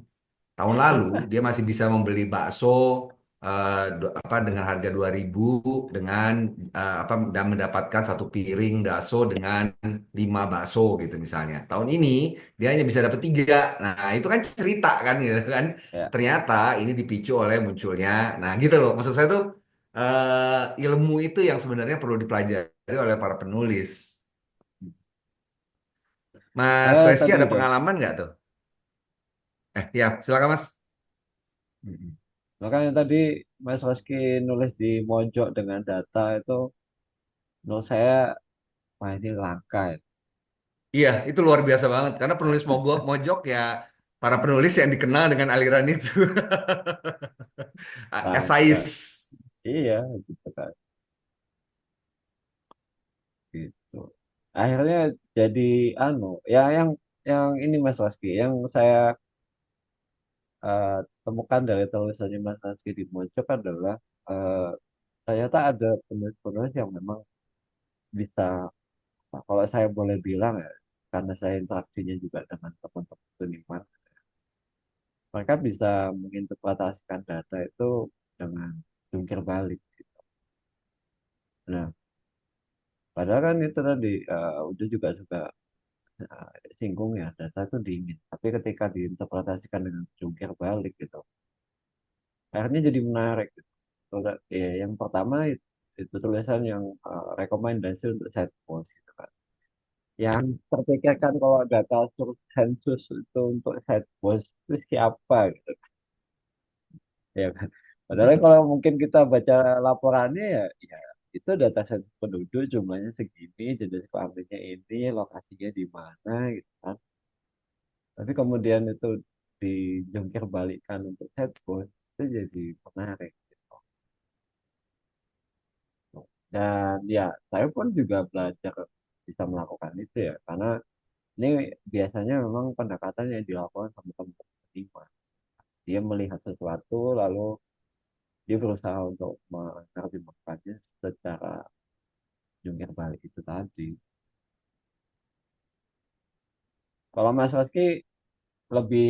C: Tahun lalu dia masih bisa membeli bakso apa dengan harga 2.000 dengan apa dan mendapatkan satu piring bakso dengan 5 bakso gitu misalnya. Tahun ini dia hanya bisa dapat 3. Nah, itu kan cerita kan gitu kan.
A: Ya.
C: Ternyata ini dipicu oleh munculnya. Nah, gitu loh. Maksud saya tuh ilmu itu yang sebenarnya perlu dipelajari oleh para penulis. Mas Reski
A: Tadi
C: ada
A: udah.
C: pengalaman nggak tuh? Ya, silakan Mas.
A: Mm-mm. Makanya tadi Mas Reski nulis di Mojok dengan data itu menurut saya, wah ini langka ya.
C: Iya, itu luar biasa banget karena penulis mogok mojok ya para penulis yang dikenal dengan aliran itu.
A: Langka.
C: Esais.
A: Iya, gitu kan. Gitu. Akhirnya jadi anu, ya yang ini Mas Reski, yang saya eh, temukan dari tulisannya Mas Reski di Mojok adalah eh, ternyata ada penulis-penulis yang memang bisa, kalau saya boleh bilang ya, karena saya interaksinya juga dengan teman-teman seniman, mereka bisa menginterpretasikan data itu dengan jungkir balik. Nah, padahal kan itu tadi udah juga suka singgung ya, data itu dingin. Tapi ketika diinterpretasikan dengan jungkir balik gitu, akhirnya jadi menarik. Gitu. Ya, yang pertama itu tulisan yang rekomendasi untuk set post gitu kan. Yang terpikirkan kalau data sensus itu untuk set post itu siapa gitu, ya kan. Padahal kalau mungkin kita baca laporannya ya, ya itu data set penduduk jumlahnya segini, jenis kelaminnya ini, lokasinya di mana gitu kan. Tapi kemudian itu dijungkir balikan untuk chatbot, itu jadi menarik gitu. Dan ya, saya pun juga belajar bisa melakukan itu ya, karena ini biasanya memang pendekatan yang dilakukan sama teman-teman seniman. Dia melihat sesuatu, lalu dia berusaha untuk menerjemahkannya secara jungkir balik itu tadi. Kalau Mas Rizky lebih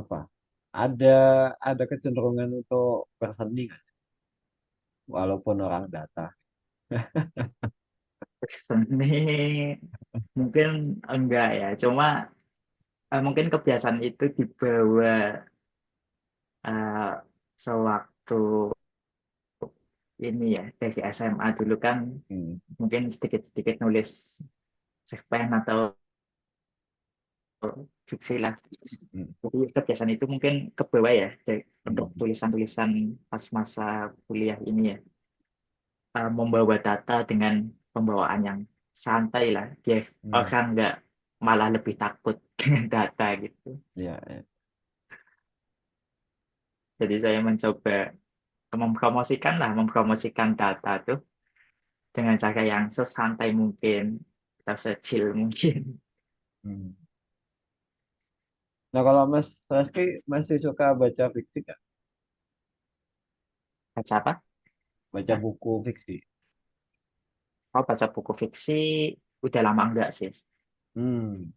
A: apa? Ada ada kecenderungan untuk berseni nggak? Walaupun orang data.
B: Seni mungkin enggak ya, cuma mungkin kebiasaan itu dibawa eh, sewaktu ini ya dari SMA dulu kan
A: Hmm.
B: mungkin sedikit-sedikit nulis cerpen atau fiksi lah.
A: Hmm.
B: Jadi kebiasaan itu mungkin ke bawah ya untuk
A: Hmm.
B: tulisan-tulisan pas masa kuliah ini ya. Membawa data dengan pembawaan yang santai lah. Dia
A: Hmm.
B: orang nggak malah lebih takut dengan data gitu.
A: Ya, ya.
B: Jadi saya mencoba mempromosikan data tuh dengan cara yang sesantai mungkin atau secil mungkin.
A: Hmm. Nah, kalau Mas Rizky masih suka baca fiksi nggak?
B: Baca apa?
A: Baca buku fiksi.
B: Kalau baca buku fiksi udah lama enggak sih.
A: Hmm.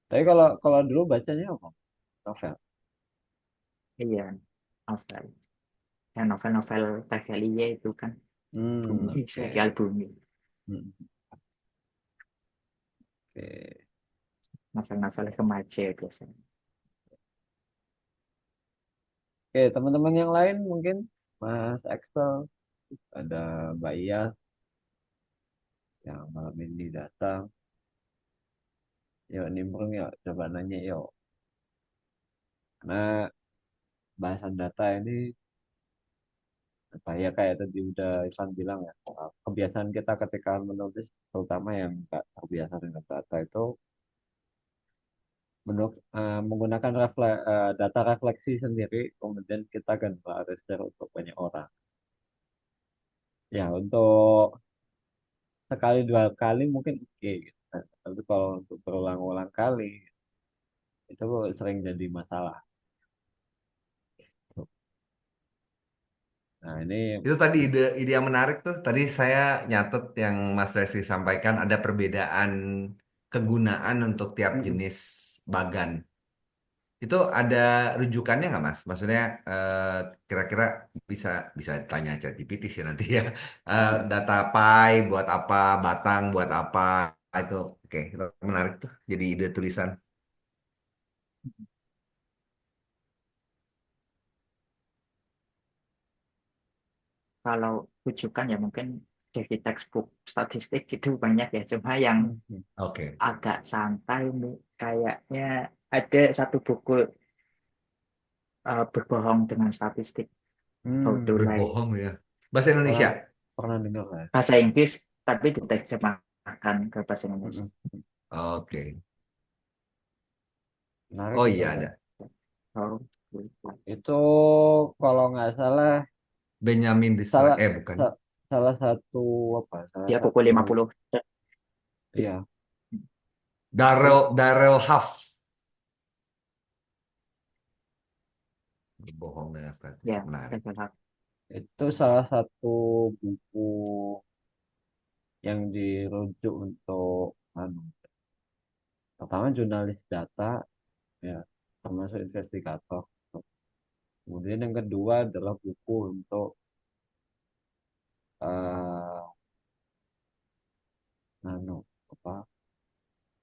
A: Tapi kalau kalau dulu bacanya apa? Novel.
B: Iya, novel. Ya, novel-novel Tevelie itu kan Bumi,
A: Oke.
B: serial Bumi.
A: Hmm. Oke.
B: Novel-novel remaja biasanya.
A: Oke, teman-teman yang lain mungkin Mas Axel, ada Mbak Iya yang malam ini datang. Yuk nimbrung yuk, coba nanya yuk. Karena bahasan data ini apa ya kayak tadi udah Ivan bilang ya, kebiasaan kita ketika menulis, terutama yang nggak terbiasa dengan data itu menggunakan data refleksi sendiri, kemudian kita generalisir untuk banyak orang. Ya, untuk sekali dua kali mungkin oke gitu. Tapi kalau untuk berulang-ulang kali itu sering jadi masalah. Nah, ini
C: Itu tadi ide yang menarik tuh. Tadi saya nyatet yang Mas Resi sampaikan ada perbedaan kegunaan untuk tiap
A: mm-mm,
C: jenis bagan. Itu ada rujukannya nggak Mas? Maksudnya kira-kira bisa bisa tanya aja GPT sih nanti ya.
A: mm-mm.
C: Data pie buat apa, batang buat apa itu. Oke, itu menarik tuh. Jadi ide tulisan.
B: Kalau rujukan ya mungkin dari textbook statistik itu banyak ya. Cuma yang
A: Mhm.
C: Oke.
B: agak santai nih kayaknya ada satu buku berbohong dengan statistik. How to Lie.
C: Berbohong ya. Bahasa
A: Pernah
C: Indonesia.
A: pernah dengar lah.
B: Bahasa Inggris tapi diterjemahkan ke bahasa Indonesia.
A: Mm-mm.
C: Oke.
A: Menarik
C: Oh
A: itu
C: iya
A: ya.
C: ada.
B: How to Lie.
A: Itu kalau nggak salah
C: Benjamin Disraeli.
A: salah
C: Bukan.
A: sa- salah satu apa? Salah
B: Dia pukul
A: satu
B: 50.
A: ya itu
C: Darrell Huff. Berbohong dengan statistik
B: Ya,
C: menarik.
A: itu salah satu buku yang dirujuk untuk anu, pertama jurnalis data ya termasuk investigator. Kemudian yang kedua adalah buku untuk eh anu apa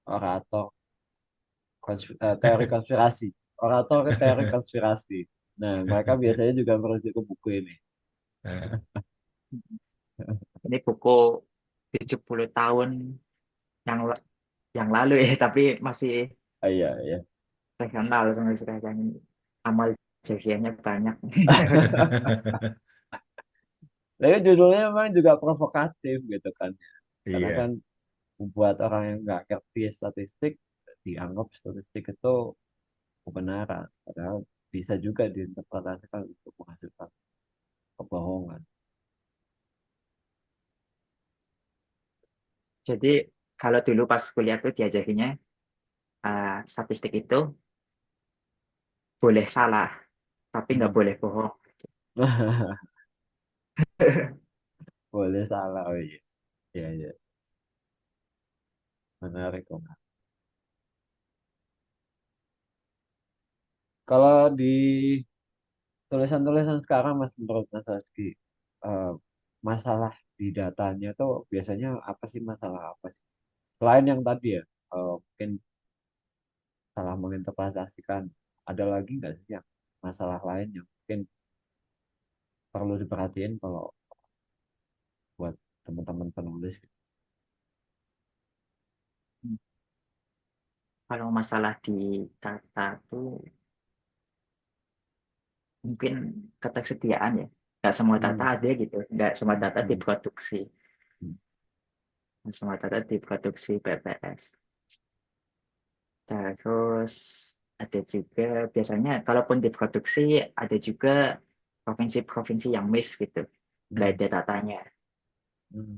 A: orator teori konspirasi. Orator ke teori konspirasi. Nah, mereka biasanya juga merujuk ke buku ini.
B: Ini buku 70 tahun yang yang lalu ya, tapi masih
A: Ah, iya, iya.
B: terkenal sampai sekarang. Amal jariahnya banyak.
A: Tapi judulnya memang juga provokatif gitu kan. Karena kan
C: Iya.
A: buat orang yang nggak ngerti statistik, dianggap statistik itu kebenaran. Padahal bisa juga diinterpretasikan untuk menghasilkan kebohongan.
B: Jadi kalau dulu pas kuliah tuh diajarinnya statistik itu boleh salah, tapi nggak
A: Hmm.
B: boleh bohong.
A: Boleh salah, oh iya. Iya, iya. Menarik kok. Kalau di tulisan-tulisan sekarang, Mas, menurut Mas Rizky, eh, masalah di datanya tuh biasanya apa sih, masalah apa sih? Selain yang tadi ya, mungkin salah menginterpretasikan, ada lagi nggak sih yang masalah lain yang mungkin perlu diperhatiin kalau buat teman-teman penulis gitu?
B: Kalau masalah di data tuh mungkin ketersediaan ya. Nggak semua data
A: Hmm,
B: ada gitu. Nggak semua
A: hmm,
B: data
A: hmm,
B: diproduksi.
A: hmm.
B: Nggak semua data diproduksi PPS. Terus ada juga biasanya kalaupun diproduksi ada juga provinsi-provinsi yang miss gitu. Nggak
A: Hmm,
B: ada datanya.
A: hmm,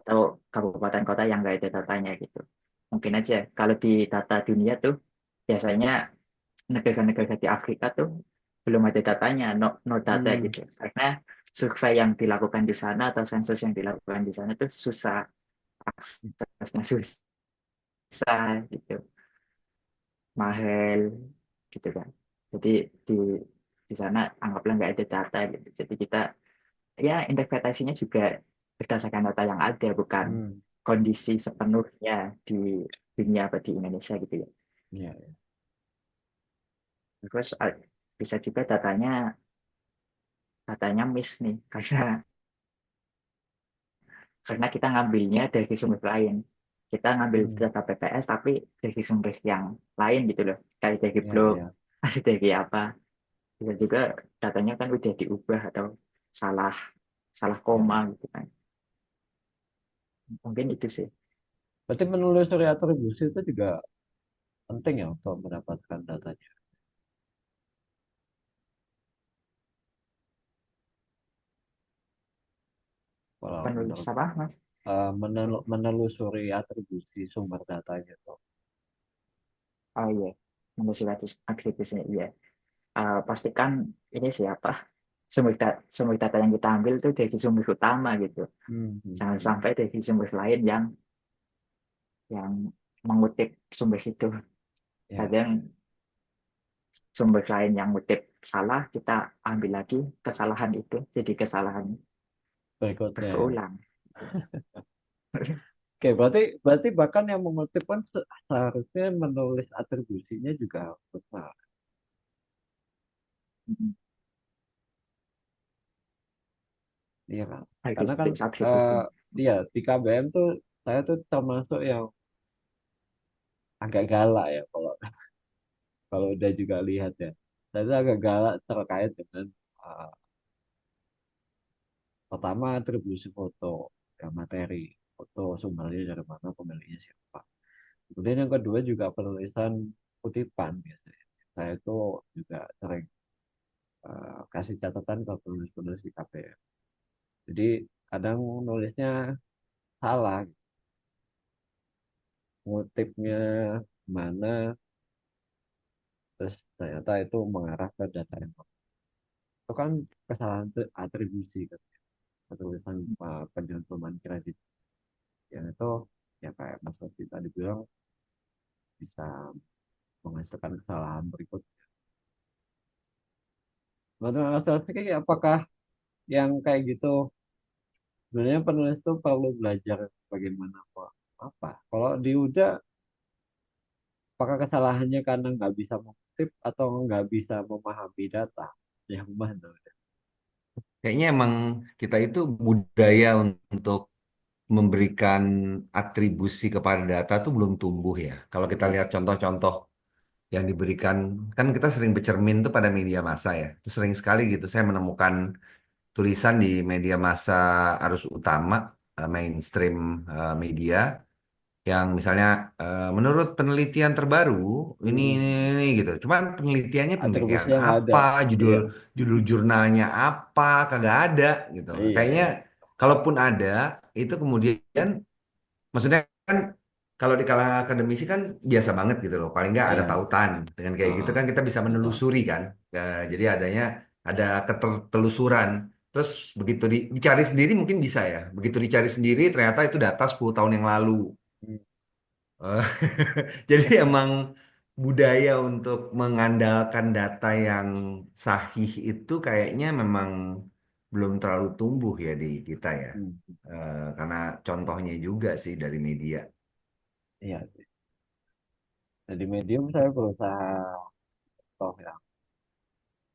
B: Atau kabupaten kota yang nggak ada datanya gitu. Mungkin aja kalau di data dunia tuh biasanya negara-negara di Afrika tuh belum ada datanya, no data
A: hmm.
B: gitu. Karena survei yang dilakukan di sana atau sensus yang dilakukan di sana tuh susah, aksesnya susah gitu, mahal gitu kan. Jadi di di sana anggaplah nggak ada data gitu. Jadi kita ya interpretasinya juga berdasarkan data yang ada, bukan
A: Hmm.
B: kondisi sepenuhnya di dunia atau di Indonesia gitu ya.
A: Iya, iya.
B: Terus bisa juga datanya miss nih karena kita ngambilnya dari sumber lain. Kita ngambil
A: Hmm.
B: data BPS tapi dari sumber yang lain gitu loh. Kayak dari
A: Iya,
B: blog,
A: iya.
B: ada dari apa. Bisa juga datanya kan udah diubah atau salah salah
A: Iya,
B: koma
A: iya.
B: gitu kan. Mungkin itu sih.
A: Berarti menelusuri atribusi itu juga penting ya untuk mendapatkan datanya. Kalau
B: Penulis
A: menurut
B: apa, Mas?
A: menelusuri atribusi sumber datanya tuh.
B: Oh iya, menulis atribusinya iya. Pastikan ini siapa sumber data yang kita ambil itu dari sumber utama gitu.
A: Hmm, hmm,
B: Jangan
A: hmm.
B: sampai dari sumber lain yang mengutip sumber itu.
A: Ya,
B: Kadang
A: ya.
B: sumber lain yang ngutip salah, kita ambil lagi kesalahan itu jadi kesalahan
A: Berikutnya ya.
B: berulang.
A: Oke, berarti berarti bahkan yang mengutip kan seharusnya menulis atribusinya juga besar. Iya kan? Karena kan
B: Agustus
A: eh
B: atribusi.
A: iya di KBM tuh saya tuh termasuk yang agak galak ya kalau kalau udah juga lihat ya. Saya tuh agak galak terkait dengan eh, pertama atribusi foto, ya materi, foto sumbernya dari mana, pemiliknya siapa. Kemudian yang kedua juga penulisan kutipan biasanya. Saya itu juga sering kasih catatan ke penulis-penulis di KPM. Jadi kadang nulisnya salah, ngutipnya mana, terus ternyata itu mengarah ke data yang salah. Itu kan kesalahan atribusi kan, penulisan pencantuman kredit. Yang itu ya kayak Mas Sofi tadi bilang bisa menghasilkan kesalahan berikut. Menurut Mas Sofi, apakah yang kayak gitu sebenarnya penulis itu perlu belajar bagaimana apa? Kalau di UDA, apakah kesalahannya karena nggak bisa mengutip atau nggak bisa memahami data? Yang mana?
C: Kayaknya emang kita itu budaya untuk memberikan atribusi kepada data tuh belum tumbuh ya. Kalau kita lihat contoh-contoh yang diberikan, kan kita sering bercermin tuh pada media massa ya. Itu sering sekali gitu saya menemukan tulisan di media massa arus utama, mainstream media, yang misalnya menurut penelitian terbaru
A: Hmm.
C: ini gitu. Cuman penelitian
A: Atribusinya nggak ada.
C: apa, judul
A: Iya.
C: judul jurnalnya apa, kagak ada gitu.
A: Iya,
C: Kayaknya
A: iya.
C: kalaupun ada, itu kemudian maksudnya kan kalau di kalangan akademisi kan biasa banget gitu loh. Paling nggak ada
A: Iya.
C: tautan dengan kayak gitu
A: Heeh.
C: kan kita bisa
A: Betul.
C: menelusuri kan. Jadi ada ketertelusuran. Terus begitu dicari sendiri mungkin bisa ya. Begitu dicari sendiri ternyata itu data 10 tahun yang lalu.
A: Hmm.
C: Eh, Jadi emang budaya untuk mengandalkan data yang sahih itu kayaknya memang belum terlalu tumbuh ya di kita ya.
A: Hmm.
C: Karena contohnya juga sih dari media.
A: Iya. Jadi medium saya berusaha toh ya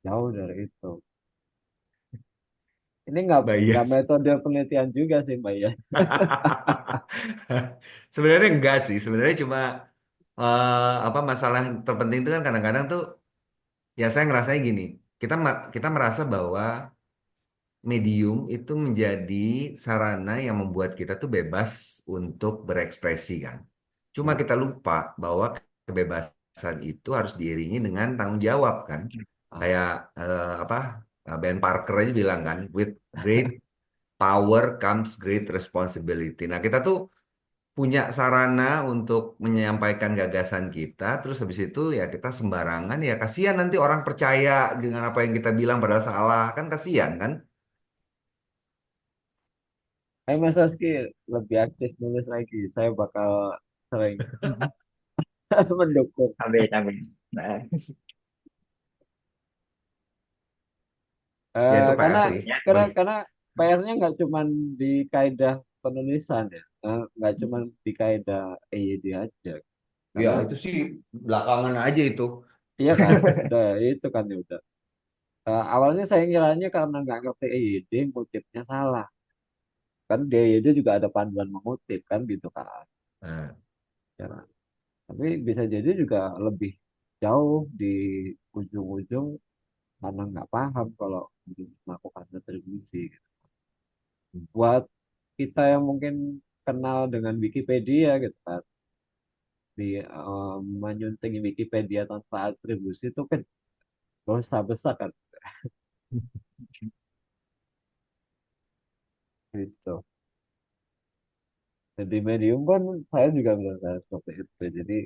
A: jauh dari itu. Ini nggak
C: Bias.
A: metode penelitian juga sih, Mbak ya.
C: Sebenarnya enggak sih, sebenarnya cuma apa masalah terpenting itu kan kadang-kadang tuh ya saya ngerasanya gini, kita merasa bahwa medium itu menjadi sarana yang membuat kita tuh bebas untuk berekspresi kan. Cuma
A: Ya.
C: kita lupa bahwa kebebasan itu harus diiringi dengan tanggung jawab kan.
A: Ah.
C: Kayak apa Ben Parker aja bilang kan, with great power comes great responsibility. Nah, kita tuh punya sarana untuk menyampaikan gagasan kita, terus habis itu ya kita sembarangan, ya kasihan nanti orang percaya dengan apa yang kita bilang padahal salah, kan kasihan kan?
A: Mas Rizky lebih aktif nulis lagi. Saya bakal sering mendukung.
B: Amin, amin. Nah,
C: Ya itu PR
A: Karena
C: sih.
A: karena PR-nya nggak cuma di kaidah penulisan ya, nggak cuma di kaidah EYD aja.
C: Ya
A: Karena
C: itu sih belakangan aja itu.
A: iya kan, udah ya itu kan ya udah. Awalnya saya ngiranya karena nggak ngerti EYD, ngutipnya salah. Kan di EYD juga ada panduan mengutip kan gitu kan.
C: Nah,
A: Ya kan? Tapi bisa jadi juga lebih jauh di ujung-ujung karena nggak paham kalau melakukan atribusi. Gitu. Buat kita yang mungkin kenal dengan Wikipedia gitu kan, di menyunting Wikipedia tanpa atribusi itu kan dosa besar kan gitu. Jadi medium pun saya juga berusaha seperti itu. Jadi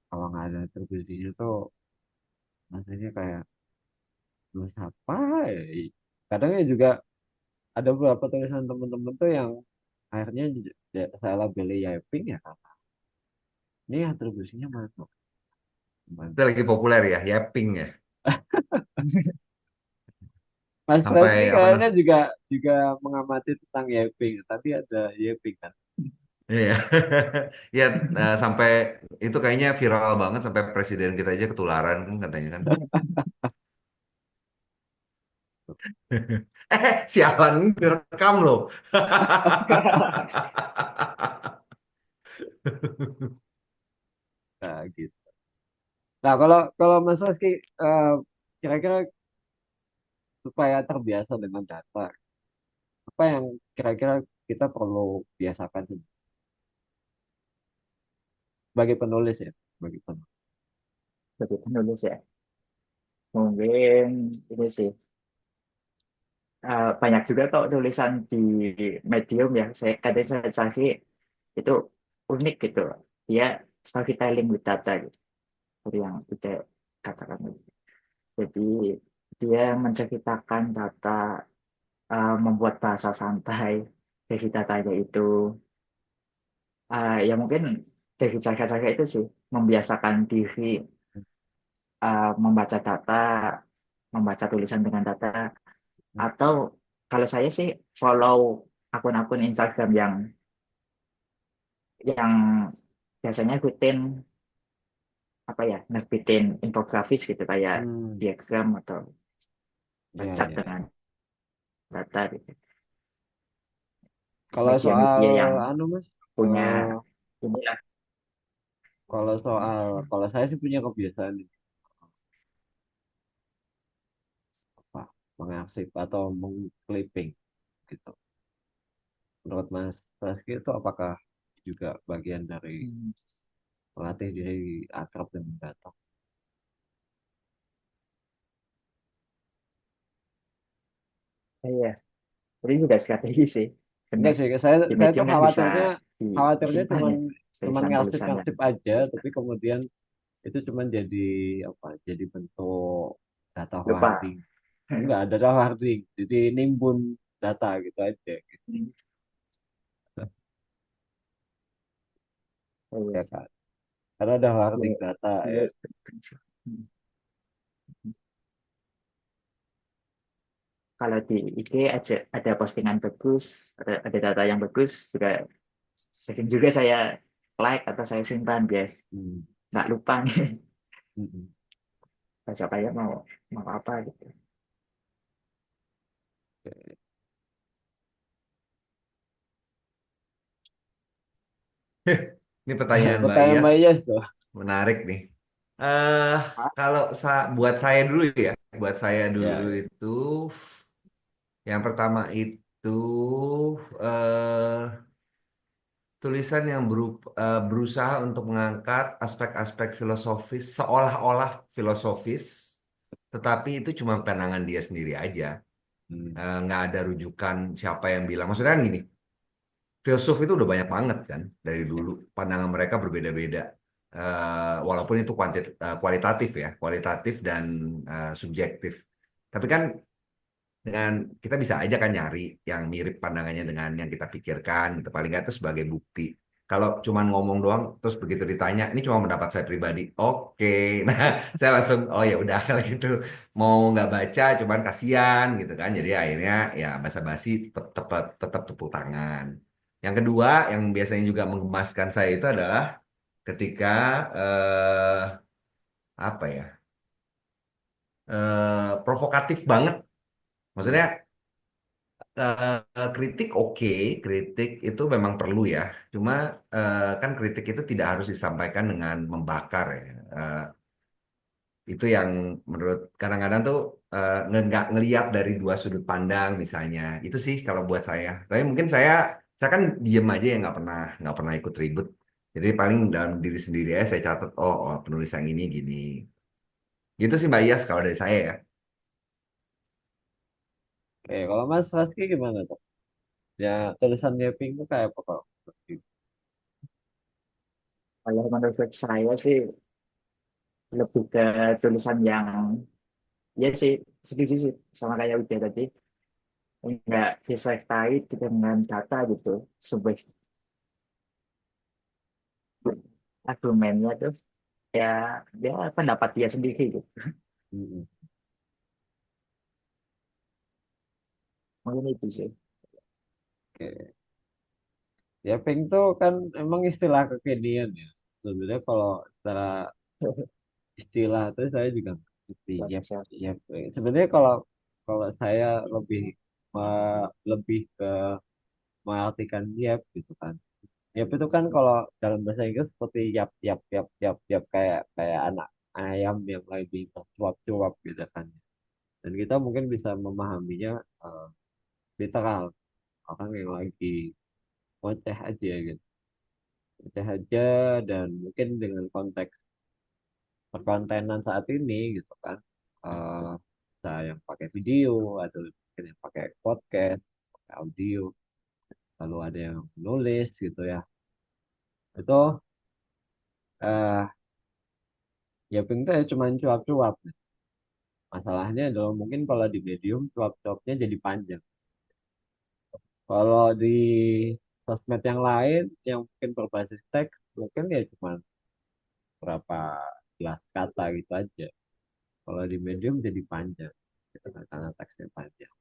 A: kalau nggak ada atribusinya tuh rasanya kayak dosa apa ya. Kadang ya juga ada beberapa tulisan temen-temen tuh yang akhirnya saya labeli Yiping ya kan. Ini atribusinya mana?
C: itu lagi populer ya, yapping ya.
A: Mas
C: Sampai
A: Reski
C: apa
A: kayaknya juga mengamati tentang Yiping, tapi ada Yiping kan.
C: iya. Ya, sampai itu kayaknya viral banget sampai presiden kita aja ketularan kan katanya kan. Sialan ini direkam loh.
A: Nah, gitu. Nah, kalau kalau Mas Reski eh, kira-kira supaya terbiasa dengan data, apa yang kira-kira kita perlu biasakan sebagai penulis ya, sebagai penulis.
B: sebagai penulis ya. Mungkin ini sih banyak juga kok tulisan di Medium ya. Saya cari itu unik gitu. Dia storytelling with data gitu. Seperti yang kita katakan tadi. Jadi dia menceritakan data, membuat bahasa santai dari datanya itu. Ya mungkin dari cara-cara itu sih membiasakan diri membaca data, membaca tulisan dengan data, atau kalau saya sih follow akun-akun Instagram yang biasanya rutin apa ya nerbitin infografis gitu kayak
A: Hmm,
B: diagram atau
A: iya,
B: chart
A: iya,
B: dengan
A: iya.
B: data gitu.
A: Kalau soal
B: Media-media yang
A: anu Mas,
B: punya
A: eh,
B: inilah.
A: kalau saya sih punya kebiasaan ini. Apa? mengarsip atau mengclipping gitu. Menurut Mas Rizky itu apakah juga bagian dari
B: Hmm.
A: melatih diri akrab dengan data?
B: Iya, itu juga strategi sih. Benar.
A: Enggak sih, saya tuh
B: Imagine kan bisa
A: khawatirnya
B: disimpan
A: cuman
B: ya
A: cuman
B: tulisan-tulisan yang
A: ngarsip-ngarsip aja,
B: bisa.
A: tapi kemudian itu cuman jadi apa? Jadi bentuk data
B: Lupa.
A: hoarding. Enggak ada data hoarding, jadi nimbun data gitu aja, gitu.
B: Iya,
A: Ya kan? Karena ada hoarding
B: iya,
A: data
B: iya.
A: ya.
B: Hmm. Kalau di IG aja ada postingan bagus, ada data yang bagus, juga sering juga saya like atau saya simpan biar
A: Hmm.
B: nggak lupa nih
A: Hmm.
B: baca ya mau mau apa gitu.
C: Ini pertanyaan Mbak
A: Pertanyaan
C: Iyas
A: Mbak Iyas tuh.
C: menarik nih. eh Kalau buat saya dulu ya, buat saya dulu
A: Ya, ya.
C: itu yang pertama itu eh tulisan yang berusaha untuk mengangkat aspek-aspek filosofis seolah-olah filosofis, tetapi itu cuma pandangan dia sendiri aja.
A: Hmm.
C: Nggak ada rujukan siapa yang bilang. Maksudnya kan gini, filsuf itu udah banyak banget kan dari dulu. Pandangan mereka berbeda-beda. Walaupun itu kualitatif ya, kualitatif dan subjektif. Tapi kan dengan kita bisa aja kan nyari yang mirip pandangannya dengan yang kita pikirkan gitu, paling nggak itu sebagai bukti. Kalau cuman ngomong doang terus begitu ditanya ini cuma pendapat saya pribadi, oke. Nah, saya langsung oh ya udah kalau gitu mau nggak baca cuman kasihan gitu kan, jadi akhirnya ya basa-basi tetap tepuk tangan. Yang kedua yang biasanya juga menggemaskan saya itu adalah ketika apa ya, provokatif banget. Maksudnya
A: Hmm.
C: kritik oke, kritik itu memang perlu ya. Cuma kan kritik itu tidak harus disampaikan dengan membakar ya. Itu yang menurut kadang-kadang tuh nggak ngelihat dari dua sudut pandang misalnya. Itu sih kalau buat saya. Tapi mungkin saya kan diem aja ya nggak pernah ikut ribut. Jadi paling dalam diri sendiri aja saya catat oh penulis yang ini gini. Gitu sih Mbak Iyas kalau dari saya ya.
A: Oke, kalau Mas Rizky gimana tuh? Ya, tulisannya Pink itu kayak apa kok?
B: Kalau menurut saya sih lebih ke tulisan yang ya sih setuju sih sama kayak udah tadi nggak disertai dengan data gitu sebuah argumennya tuh ya dia pendapat dia sendiri gitu
A: Hmm.
B: mungkin itu sih.
A: Oke. Ya, Pink tuh kan emang istilah kekinian ya. Sebenarnya kalau secara istilah itu saya juga nggak ngerti. Ya,
B: Baca.
A: ya. Sebenarnya kalau kalau saya lebih ke mengartikan yap gitu kan. Yap itu kan kalau dalam bahasa Inggris seperti yap yap yap yap yap kayak kayak anak ayam yang lagi bercuap-cuap gitu kan. Dan kita mungkin bisa memahaminya eh, literal, orang yang lagi ngoceh aja gitu. Ngoceh aja dan mungkin dengan konteks perkontenan saat ini gitu kan. Eh bisa yang pakai video atau mungkin yang pakai podcast, pakai audio, lalu ada yang nulis gitu ya. Itu eh ya penting ya cuma cuap-cuap. Masalahnya adalah mungkin kalau di medium cuap-cuapnya jadi panjang. Kalau di sosmed yang lain yang mungkin berbasis teks mungkin ya cuma berapa belas kata gitu aja. Kalau di medium jadi panjang, gitu kan, karena teksnya panjang.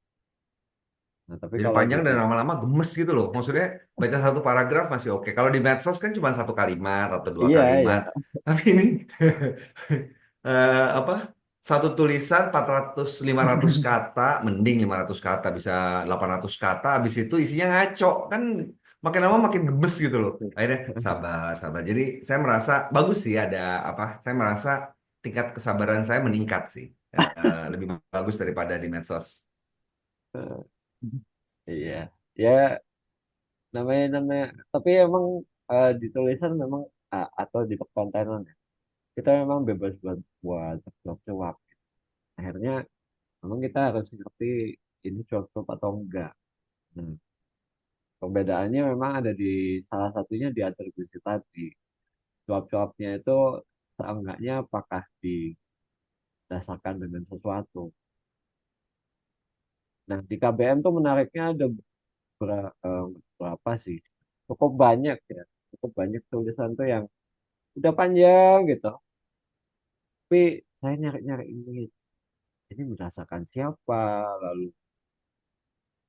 A: Nah, tapi
C: Jadi
A: kalau di
C: panjang dan lama-lama gemes gitu loh. Maksudnya baca satu paragraf masih oke. Kalau di medsos kan cuma satu kalimat atau dua
A: iya ya,
C: kalimat. Tapi ini apa? Satu tulisan 500 kata, mending 500 kata bisa 800 kata. Habis itu isinya ngaco kan makin lama makin gemes gitu loh. Akhirnya sabar, sabar. Jadi saya merasa bagus sih ada apa? Saya merasa tingkat kesabaran saya meningkat sih. Lebih bagus daripada di medsos.
A: Eh, iya, ya namanya namanya. Tapi emang di tulisan memang atau di perkontenan ya, kita memang bebas buat cuap-cuap. Akhirnya memang kita harus ngerti ini cuap-cuap atau enggak. Nah, perbedaannya memang ada di salah satunya di atribusi tadi. Cuap-cuapnya itu seenggaknya apakah didasarkan dengan sesuatu. Nah, di KBM tuh menariknya ada berapa sih? Cukup banyak ya. Cukup banyak tulisan tuh yang udah panjang gitu. Tapi saya nyari-nyari ini berdasarkan siapa, lalu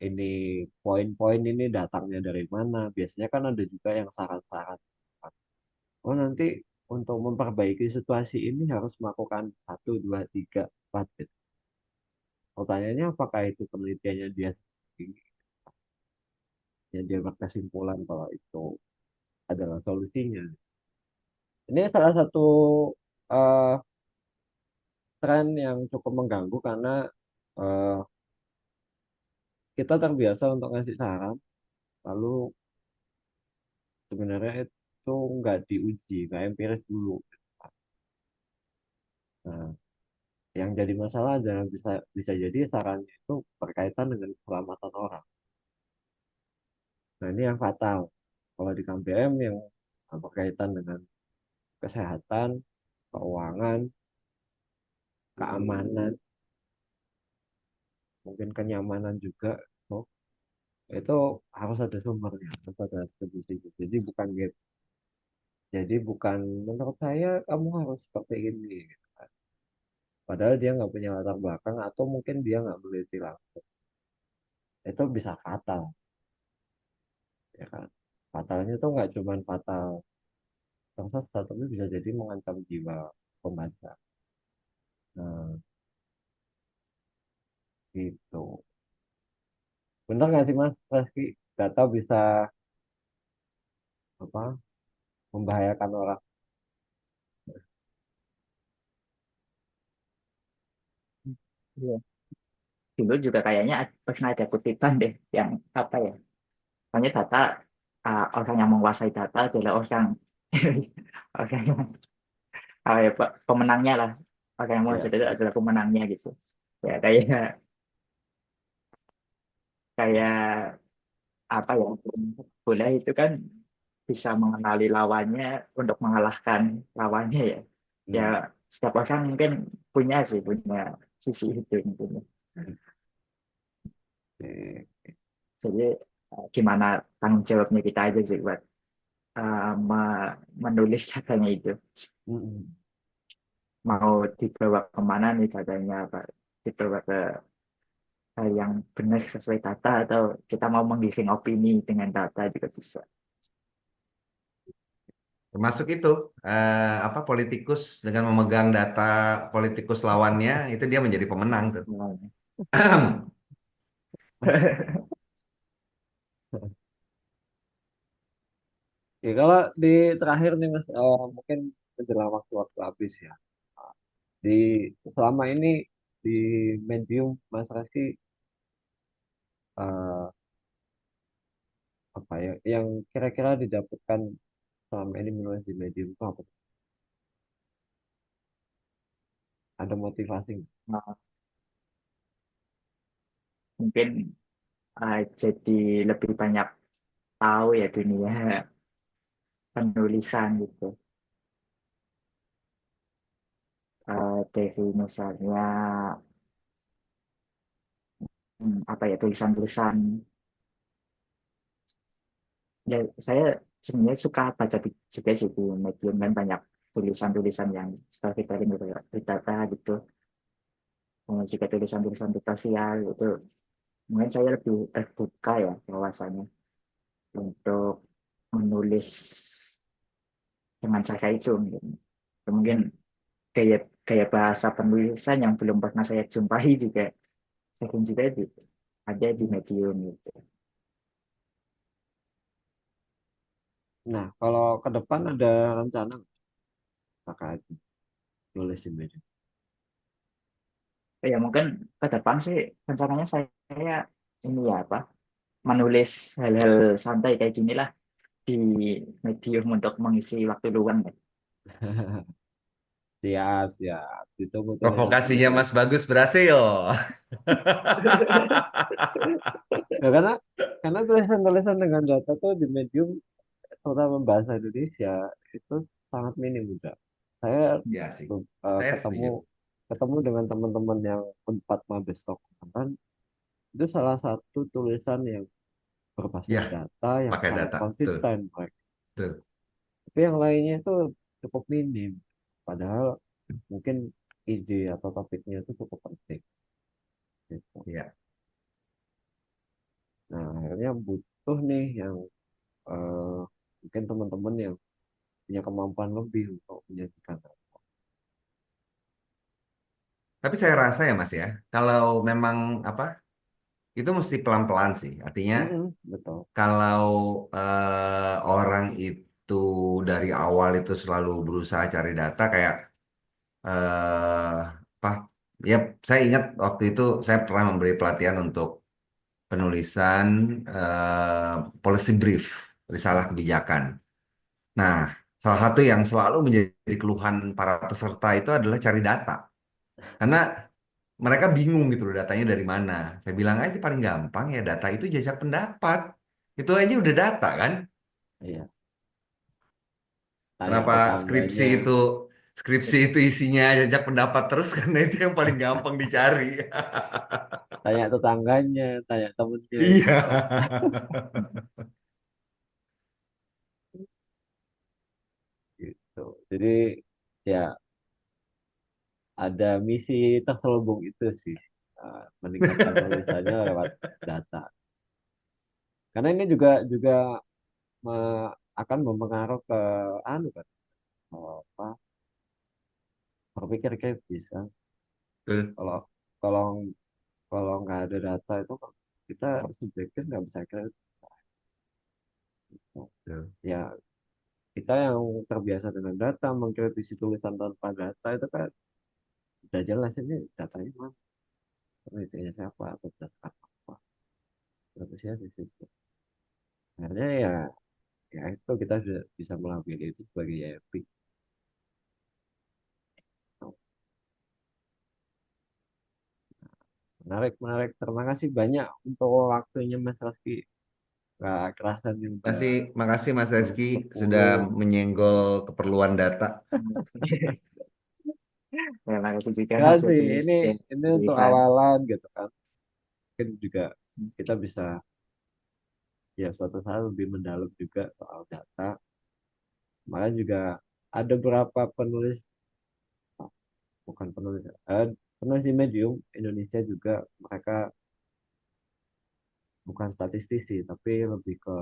A: ini poin-poin ini datangnya dari mana. Biasanya kan ada juga yang syarat-syarat. Oh nanti untuk memperbaiki situasi ini harus melakukan satu, dua, tiga, empat. Gitu. Pertanyaannya apakah itu penelitiannya dia sendiri, yang dia berkesimpulan bahwa itu adalah solusinya. Ini salah satu eh, tren yang cukup mengganggu karena eh, kita terbiasa untuk ngasih saran, lalu sebenarnya itu nggak diuji, nggak empiris dulu. Nah, yang jadi masalah adalah bisa bisa jadi sarannya itu berkaitan dengan keselamatan orang. Nah, ini yang fatal. Kalau di KBM yang berkaitan dengan kesehatan, keuangan, keamanan, mungkin kenyamanan juga, oh, itu harus ada sumbernya, harus ada atribusi. Jadi bukan gitu. Jadi bukan menurut saya kamu harus seperti ini. Gitu kan. Padahal dia nggak punya latar belakang atau mungkin dia nggak meneliti langsung. Itu bisa fatal, ya kan? Fatalnya itu nggak cuma fatal tersesat, tapi bisa jadi mengancam jiwa pembaca. Nah, gitu. Benar nggak sih Mas Reski? Data bisa apa membahayakan orang.
B: Iya. Dulu juga kayaknya pernah ada kutipan deh yang apa ya? Soalnya data, orang yang menguasai data adalah orang orang yang ya, pemenangnya lah. Orang yang
A: Ya,
B: menguasai data adalah pemenangnya gitu. Ya kayak kayak apa ya? Bola itu kan bisa mengenali lawannya untuk mengalahkan lawannya ya. Ya
A: hmm.
B: setiap orang mungkin punya sisi itu mungkin.
A: Oke.
B: Jadi gimana tanggung jawabnya kita aja sih buat menulis datanya itu.
A: Hmm.
B: Mau dibawa kemana nih datanya, apa dibawa ke hal yang benar sesuai data atau kita mau menggiring opini dengan data juga bisa.
C: Termasuk itu apa politikus dengan memegang data politikus lawannya itu dia menjadi pemenang tuh.
B: Semuanya.
A: Ya, kalau di terakhir nih Mas, mungkin menjelang waktu-waktu habis ya. Di selama ini di medium Mas Reski eh, apa ya yang kira-kira didapatkan selama ini menulis di medium itu apa? Ada motivasi nggak?
B: Nah, mungkin jadi lebih banyak tahu ya dunia penulisan gitu. Dari misalnya apa ya tulisan-tulisan, ya saya sebenarnya suka baca juga sih di Medium kan banyak tulisan-tulisan yang storytelling gitu ya, data gitu. Kemudian juga tulisan-tulisan tutorial itu mungkin saya lebih terbuka ya wawasannya untuk menulis dengan cara itu mungkin. Mungkin gaya gaya bahasa penulisan yang belum pernah saya jumpai juga sering juga ada di
A: Hmm.
B: Medium gitu.
A: Nah, kalau ke depan ada rencana nggak terkait nulis di medium?
B: Ya mungkin ke depan sih rencananya saya ini ya apa menulis hal-hal santai kayak gini lah di medium untuk mengisi waktu luang ya.
A: Siap, siap. Ditunggu
C: Provokasinya
A: tulisan-tulisan.
C: Mas Bagus berhasil.
A: Ya, karena tulisan-tulisan dengan data tuh di medium terutama bahasa Indonesia itu sangat minim udah. Saya
C: Ya sih,
A: eh,
C: saya
A: ketemu
C: setuju.
A: ketemu dengan teman-teman yang empat mabes kan itu salah satu tulisan yang berbasis
C: Ya,
A: data yang
C: pakai
A: sangat
C: data. Betul,
A: konsisten, Mike.
C: betul.
A: Tapi yang lainnya itu cukup minim. Padahal mungkin ide atau topiknya itu cukup penting. Gitu.
C: Ya.
A: Nah, akhirnya butuh nih yang eh, mungkin teman-teman yang punya kemampuan lebih untuk menyajikan.
C: Tapi saya rasa ya Mas ya, kalau memang apa, itu mesti pelan-pelan sih. Artinya
A: Mm-mm, betul.
C: kalau orang itu dari awal itu selalu berusaha cari data kayak apa? Ya, saya ingat waktu itu saya pernah memberi pelatihan untuk penulisan policy brief, risalah kebijakan. Nah, salah satu yang selalu menjadi keluhan para peserta itu adalah cari data. Karena mereka bingung gitu loh datanya dari mana. Saya bilang aja paling gampang ya data itu jajak pendapat. Itu aja udah data kan.
A: Iya, tanya
C: Kenapa skripsi
A: tetangganya,
C: itu isinya jajak pendapat terus karena itu yang paling gampang dicari.
A: tanya tetangganya, tanya temennya
C: Iya.
A: gitu. Gitu. Jadi ya ada misi terselubung itu sih, meningkatkan tulisannya lewat data. Karena ini juga akan mempengaruhi ke anu kan, apa berpikir kritis kan.
C: Betul.
A: Kalau kalau kalau nggak ada data itu kan kita subjektif nggak bisa kritis.
C: Betul.
A: Ya kita yang terbiasa dengan data mengkritisi tulisan tanpa data itu kan udah jelas ini datanya mana, penelitiannya siapa atau berdasarkan apa. Kritisnya di situ. Akhirnya ya itu kita sudah bisa melabeli itu sebagai epic. Menarik, menarik. Terima kasih banyak untuk waktunya Mas Raski. Gak kerasa nih udah
C: Makasih Mas
A: jam
C: Reski sudah
A: 10.
C: menyenggol keperluan data.
B: Terima kasih juga
A: Enggak
B: Mas
A: sih,
B: Willy sudah
A: ini untuk
B: tulisan.
A: awalan gitu kan. Mungkin juga kita bisa ya suatu saat lebih mendalam juga soal data. Makanya juga ada beberapa penulis, bukan penulis, penulis di Medium Indonesia juga mereka bukan statistisi, tapi lebih ke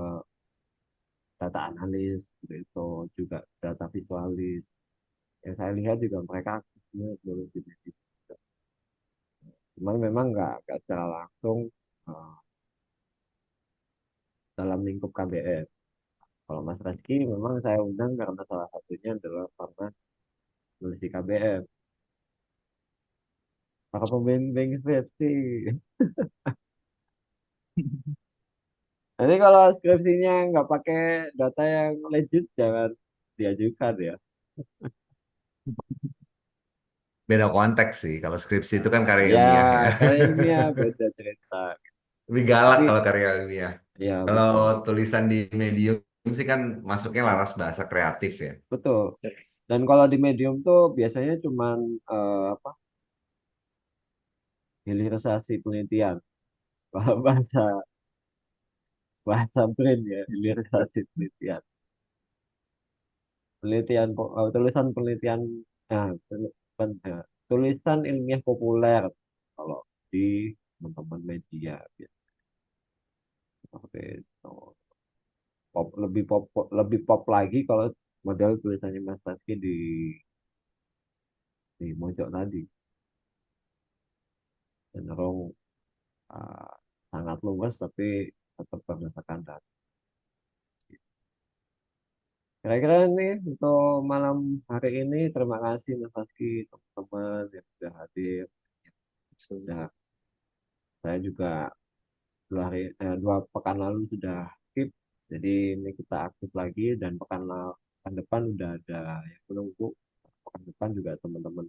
A: data analis, gitu, juga data visualis. Yang saya lihat juga mereka aktifnya menulis di Medium. Cuman memang nggak secara langsung eh, dalam lingkup KBR. Kalau Mas Reski memang saya undang karena salah satunya adalah karena nulis di KBR. Para pembimbing skripsi. Nanti kalau skripsinya nggak pakai data yang legit, jangan diajukan ya.
C: Beda konteks sih. Kalau skripsi itu kan karya
A: Ya,
C: ilmiah ya.
A: karya ilmiah beda cerita.
C: Lebih galak
A: Tapi
C: kalau karya ilmiah.
A: ya
C: Kalau
A: betul,
C: tulisan di medium sih kan masuknya laras bahasa kreatif ya.
A: betul. Dan kalau di medium tuh biasanya cuman apa hilirisasi penelitian. Kalau bahasa bahasa brain ya hilirisasi penelitian. Tulisan penelitian, nah, tulisan ilmiah populer kalau di teman-teman media gitu. Seperti itu. Lebih pop lagi kalau model tulisannya Mas Taski di Mojok tadi cenderung uh, sangat luas tapi tetap berdasarkan data. Kira-kira ini untuk malam hari ini terima kasih Mas Taski teman-teman yang sudah hadir.
B: sih.
A: Udah, saya juga 2 pekan lalu sudah aktif, jadi ini kita aktif lagi dan pekan depan udah ada yang menunggu. Pekan depan juga teman-teman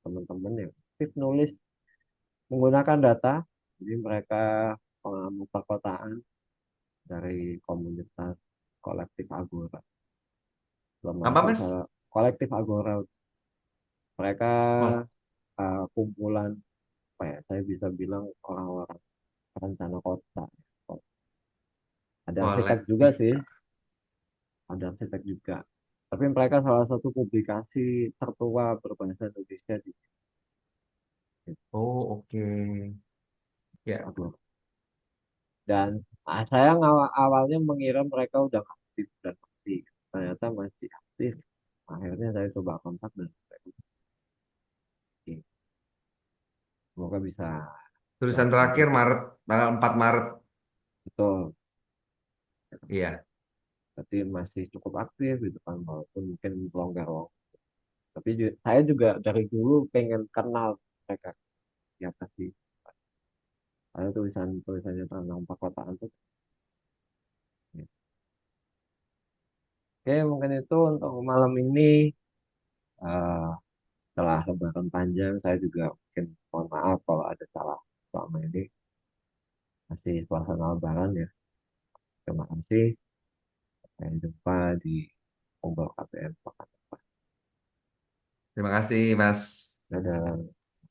A: teman-teman yang aktif nulis menggunakan data, jadi mereka pengamat perkotaan dari komunitas kolektif Agora,
C: Apa,
A: termasuk
C: Mas?
A: kolektif Agora. Mereka
C: Oh,
A: kumpulan apa ya, saya bisa bilang orang-orang perencana kota. Ada arsitek juga
C: kolektif.
A: sih, ada arsitek juga. Tapi mereka salah satu publikasi tertua berbahasa Indonesia di
C: Oh, oke. Ya,
A: Agora. Dan saya awalnya mengira mereka udah nggak aktif dan aktif. Ternyata masih aktif. Akhirnya saya coba kontak dan mereka aktif. Semoga bisa
C: tulisan
A: dilakukan
C: terakhir
A: juga.
C: Maret, tanggal 4 Maret.
A: Betul.
C: Iya,
A: Berarti masih cukup aktif gitu kan, walaupun mungkin longgar. Tapi saya juga dari dulu pengen kenal mereka, siapa sih. Ada tulisannya tentang perkotaan tuh. Ya. Oke, mungkin itu untuk malam ini. eh, Setelah Lebaran panjang, saya juga mungkin mohon maaf kalau ada salah selama ini. Masih suasana Lebaran ya. Terima kasih. Sampai jumpa di Ngobrol KPM pekan depan.
C: terima kasih, Mas.
A: Dadah,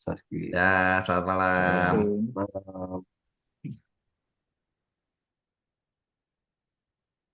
A: Saski.
C: Ya, selamat
B: Terima
C: malam.
B: kasih.
A: Malam.